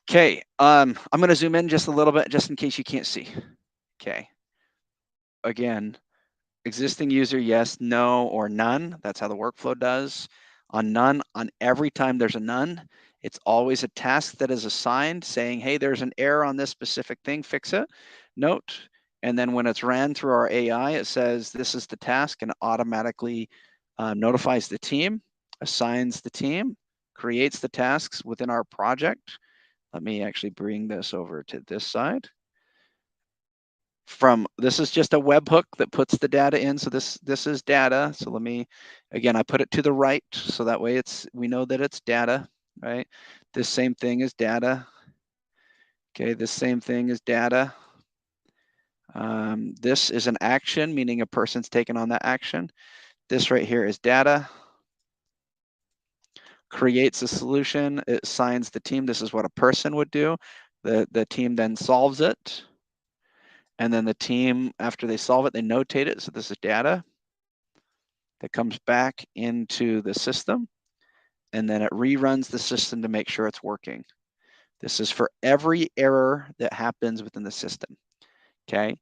Okay, I'm going to zoom in just a little bit just in case you can't see. Okay. Again, existing user, yes, no, or none. That's how the workflow does. On none, on every time there's a none, it's always a task that is assigned saying, hey, there's an error on this specific thing, fix it. Note. And then when it's ran through our AI, it says this is the task and automatically notifies the team, assigns the team, creates the tasks within our project. Let me actually bring this over to this side. This is just a webhook that puts the data in. So this is data. So let me, again, I put it to the right. So that way we know that it's data, right? This same thing is data. Okay, this same thing is data. This is an action, meaning a person's taken on that action. This right here is data. Creates a solution, it assigns the team. This is what a person would do. The team then solves it. And then the team, after they solve it, they notate it. So this is data that comes back into the system. And then it reruns the system to make sure it's working. This is for every error that happens within the system. Okay.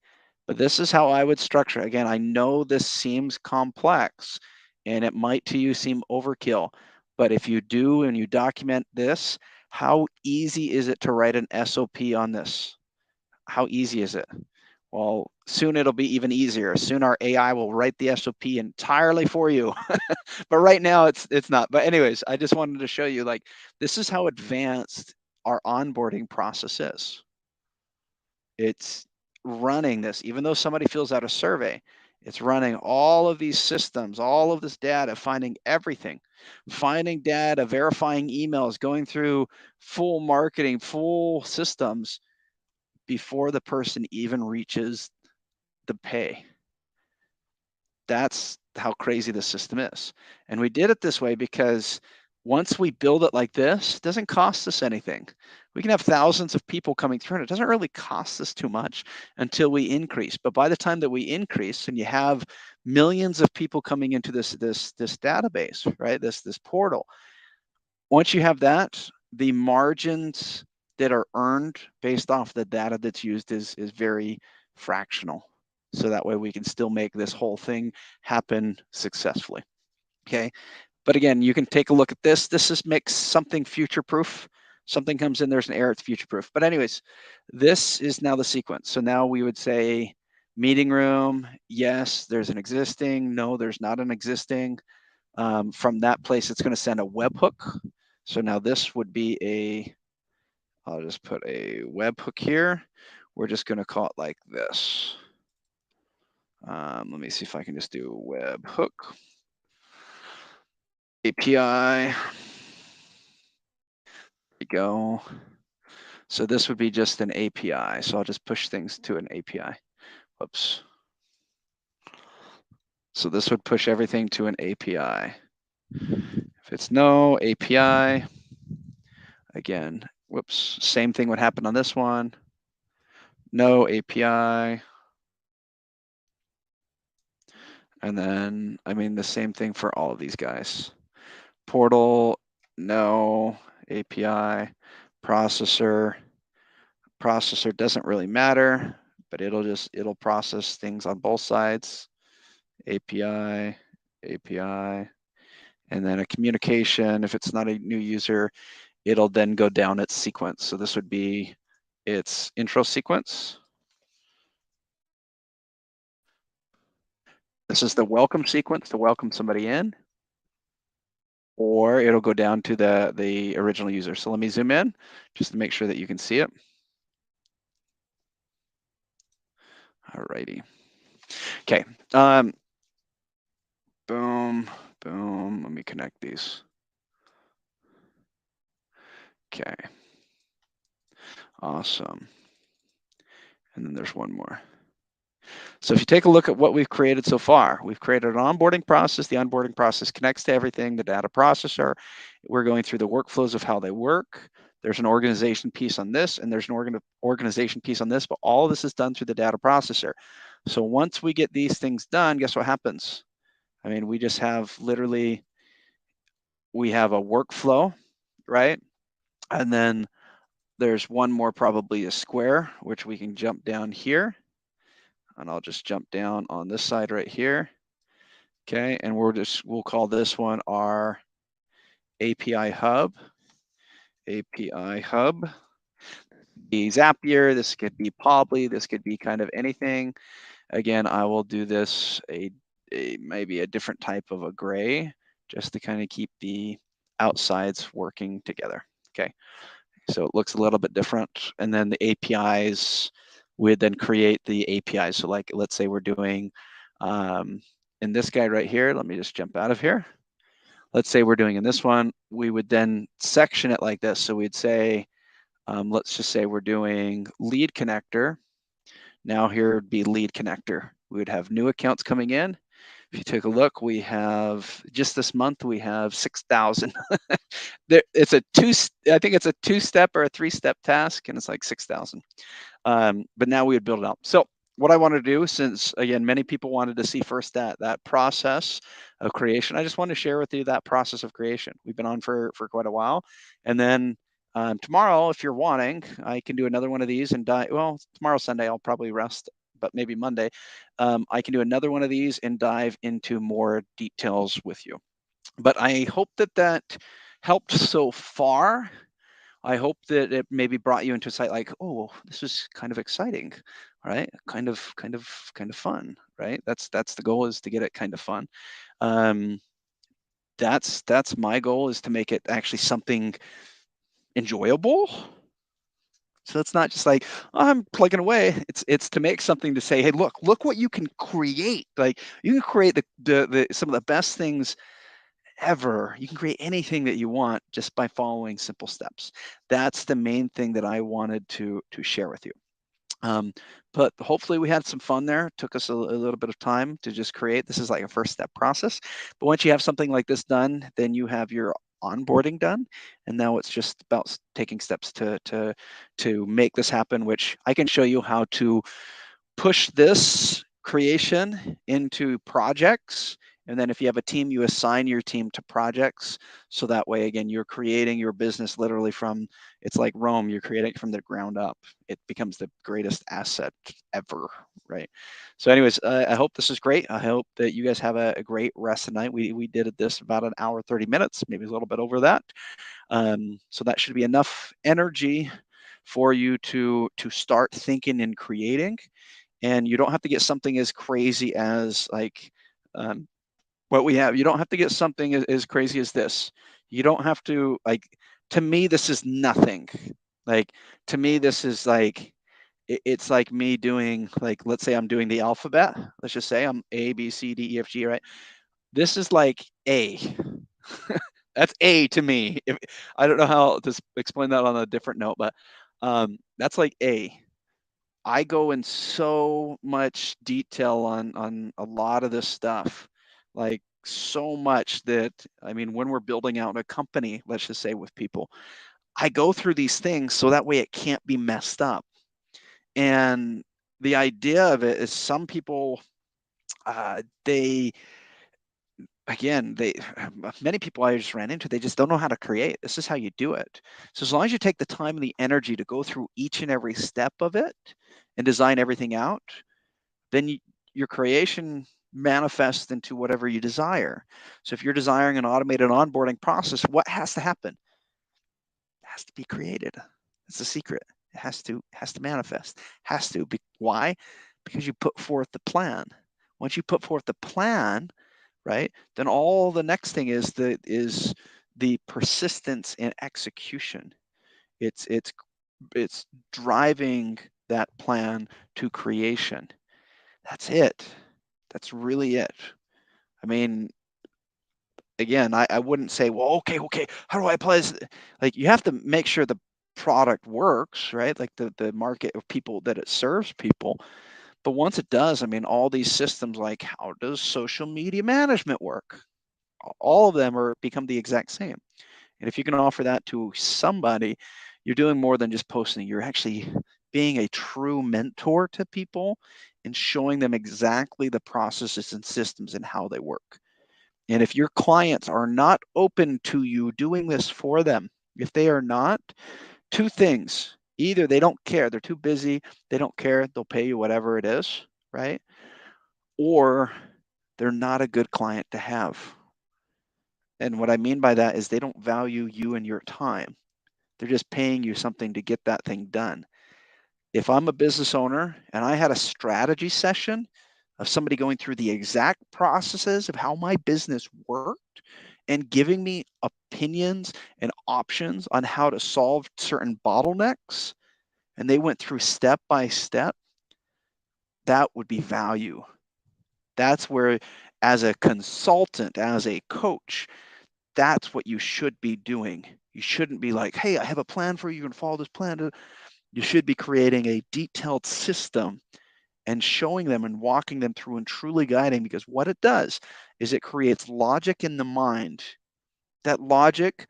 But this is how I would structure. Again, I know this seems complex and it might to you seem overkill, but if you do and you document this, how easy is it to write an SOP on this? How easy is it? Well, soon it'll be even easier. Soon our AI will write the SOP entirely for you. But right now it's not. But anyways, I just wanted to show you, like, this is how advanced our onboarding process is. It's running this, even though somebody fills out a survey, it's running all of these systems, all of this data, finding everything, finding data, verifying emails, going through full marketing, full systems before the person even reaches the pay. That's how crazy the system is. And we did it this way because once we build it like this, it doesn't cost us anything. We can have thousands of people coming through, and it doesn't really cost us too much until we increase. But by the time that we increase, and you have millions of people coming into this database, right? This portal. Once you have that, the margins that are earned based off the data that's used is very fractional. So that way we can still make this whole thing happen successfully. Okay. But again, you can take a look at this. This makes something future-proof. Something comes in, there's an error, it's future-proof. But anyways, this is now the sequence. So now we would say meeting room, yes, there's an existing. No, there's not an existing. From that place, it's going to send a webhook. So now this would be I'll just put a webhook here. We're just going to call it like this. Let me see if I can just do webhook. API. There you go. So this would be just an API. So I'll just push things to an API. Whoops. So this would push everything to an API. If it's no API, again, whoops, same thing would happen on this one. No API. And then, I mean, the same thing for all of these guys. Portal, no API. Processor doesn't really matter, but it'll process things on both sides. API, and then a communication. If it's not a new user, it'll then go down its sequence. So this would be its intro sequence. This is the welcome sequence to welcome somebody in, or it'll go down to the original user. So let me zoom in just to make sure that you can see it. All righty. Okay. Boom, boom. Let me connect these. Okay. Awesome. And then there's one more. So if you take a look at what we've created so far, we've created an onboarding process. The onboarding process connects to everything, the data processor. We're going through the workflows of how they work. There's an organization piece on this, and there's an organization piece on this, but all of this is done through the data processor. So once we get these things done, guess what happens? I mean, we just have literally, we have a workflow, right? And then there's one more, probably a square, which we can jump down here. And I'll just jump down on this side right here. Okay, and we'll call this one our API hub. API hub. Be Zapier, this could be Pobly, this could be kind of anything. Again, I will do this maybe a different type of a gray, just to kind of keep the outsides working together. Okay, so it looks a little bit different. And then the APIs, we'd then create the APIs. So like, let's say we're doing, in this guy right here, let me just jump out of here. Let's say we're doing in this one, we would then section it like this. So we'd say, let's just say we're doing lead connector. Now here would be lead connector. We would have new accounts coming in. If you take a look, we have just this month, we have 6,000. It's a I think it's a 2-step or a 3-step task, and it's like 6,000. But now we would build it out. So what I want to do, since again, many people wanted to see first that process of creation, I just want to share with you that process of creation. We've been on for quite a while. And then tomorrow, if you're wanting, I can do another one of these and well, tomorrow's Sunday, I'll probably rest, but maybe Monday, I can do another one of these and dive into more details with you. But I hope that helped so far. I hope that it maybe brought you into a site like, oh, this is kind of exciting, right? Kind of fun, right? That's the goal, is to get it kind of fun. That's my goal, is to make it actually something enjoyable. So it's not just like, oh, I'm plugging away. It's to make something to say, hey, look what you can create. Like, you can create the some of the best things ever. You can create anything that you want just by following simple steps. That's the main thing that I wanted to share with you. But hopefully we had some fun there. It took us a little bit of time to just create. This is like a first step process. But once you have something like this done, then you have your onboarding done, and now it's just about taking steps to make this happen, which I can show you how to push this creation into projects. And then if you have a team, you assign your team to projects. So that way, again, you're creating your business literally from, it's like Rome, you're creating it from the ground up. It becomes the greatest asset ever, right? So anyways, I hope this is great. I hope that you guys have a great rest of the night. We did this about an hour, 30 minutes, maybe a little bit over that. So that should be enough energy for you to start thinking and creating. And you don't have to get something as crazy as like what we have. You don't have to get something as crazy as this. You don't have to, like, to me, this is nothing. Like, to me, this is like, it's like me doing, like, let's say I'm doing the alphabet. Let's just say I'm A, B, C, D, E, F, G, right? This is like A. That's A to me. I don't know how to explain that on a different note, but that's like A. I go in so much detail on a lot of this stuff, like so much that, I mean, when we're building out a company, let's just say with people, I go through these things so that way it can't be messed up. And the idea of it is, some people, they, again, many people I just ran into, they just don't know how to create. This is how you do it. So as long as you take the time and the energy to go through each and every step of it and design everything out, then your creation manifests into whatever you desire. So if you're desiring an automated onboarding process, what has to happen? It has to be created. It's the secret. It has to manifest. Has to be. Why? Because you put forth the plan. Once you put forth the plan, right, then all the next thing is the persistence and execution. It's driving that plan to creation. That's it. That's really it. I mean, again, I wouldn't say, well, okay, how do I apply this? Like, you have to make sure the product works, right? Like the market of people that it serves people. But once it does, I mean, all these systems, like, how does social media management work? All of them become the exact same. And if you can offer that to somebody, you're doing more than just posting. You're actually being a true mentor to people and showing them exactly the processes and systems and how they work. And if your clients are not open to you doing this for them, if they are not, two things: either they don't care, they're too busy, they don't care, they'll pay you whatever it is, right? Or they're not a good client to have. And what I mean by that is, they don't value you and your time. They're just paying you something to get that thing done. If I'm a business owner and I had a strategy session of somebody going through the exact processes of how my business worked and giving me opinions and options on how to solve certain bottlenecks, and they went through step by step, that would be value. That's where, as a consultant, as a coach, that's what you should be doing. You shouldn't be like, hey, I have a plan for you, you can follow this plan. You should be creating a detailed system and showing them and walking them through and truly guiding, because what it does is it creates logic in the mind. That logic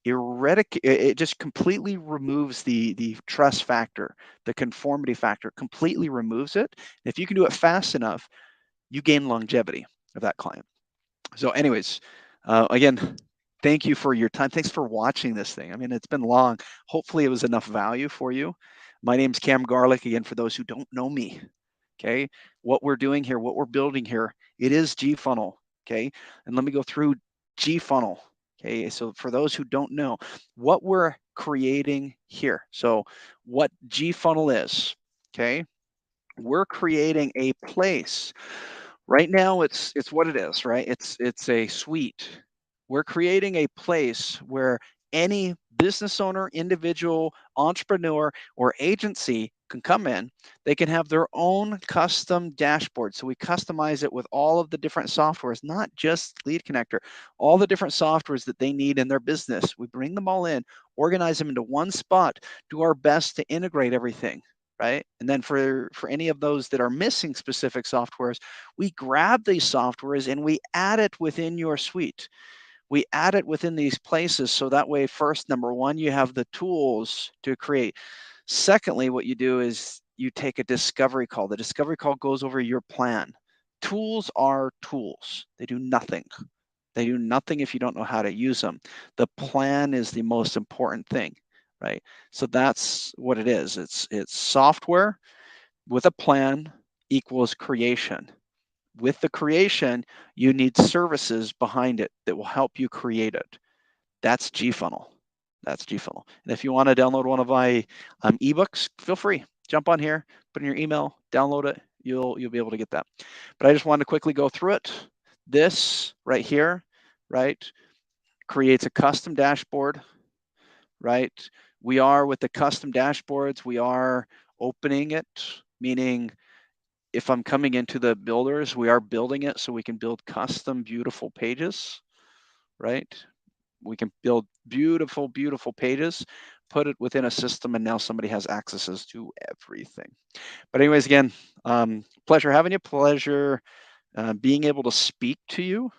it just completely removes the trust factor, the conformity factor, completely removes it. If you can do it fast enough, you gain longevity of that client. So anyways, again, thank you for your time. Thanks for watching this thing. I mean, it's been long. Hopefully it was enough value for you. My name's Cam Garlick, again, for those who don't know me. Okay, what we're doing here, what we're building here, it is GFunnel. Okay, and let me go through GFunnel. Okay, so for those who don't know what we're creating here, so what GFunnel is, okay, we're creating a place. Right now, it's what it is, right? It's a suite. We're creating a place where any business owner, individual, entrepreneur, or agency can come in. They can have their own custom dashboard. So we customize it with all of the different softwares, not just Lead Connector, all the different softwares that they need in their business. We bring them all in, organize them into one spot, do our best to integrate everything. Right. And then for any of those that are missing specific softwares, we grab these softwares and we add it within your suite. We add it within these places. So that way, first, number one, you have the tools to create. Secondly, what you do is you take a discovery call. The discovery call goes over your plan. Tools are tools. They do nothing. They do nothing if you don't know how to use them. The plan is the most important thing, right? So that's what it is. It's software with a plan equals creation. With the creation, you need services behind it that will help you create it. That's GFunnel. That's GFunnel. And if you want to download one of my ebooks, feel free. Jump on here, put in your email, download it. You'll be able to get that. But I just wanted to quickly go through it. This right here, right, creates a custom dashboard, right? We are with the custom dashboards, we are opening it, meaning if I'm coming into the builders, we are building it so we can build custom, beautiful pages, right? We can build beautiful, beautiful pages, put it within a system, and now somebody has accesses to everything. But anyways, again, pleasure having you, pleasure being able to speak to you.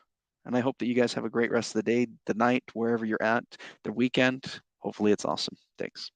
And I hope that you guys have a great rest of the day, the night, wherever you're at, the weekend. Hopefully it's awesome. Thanks.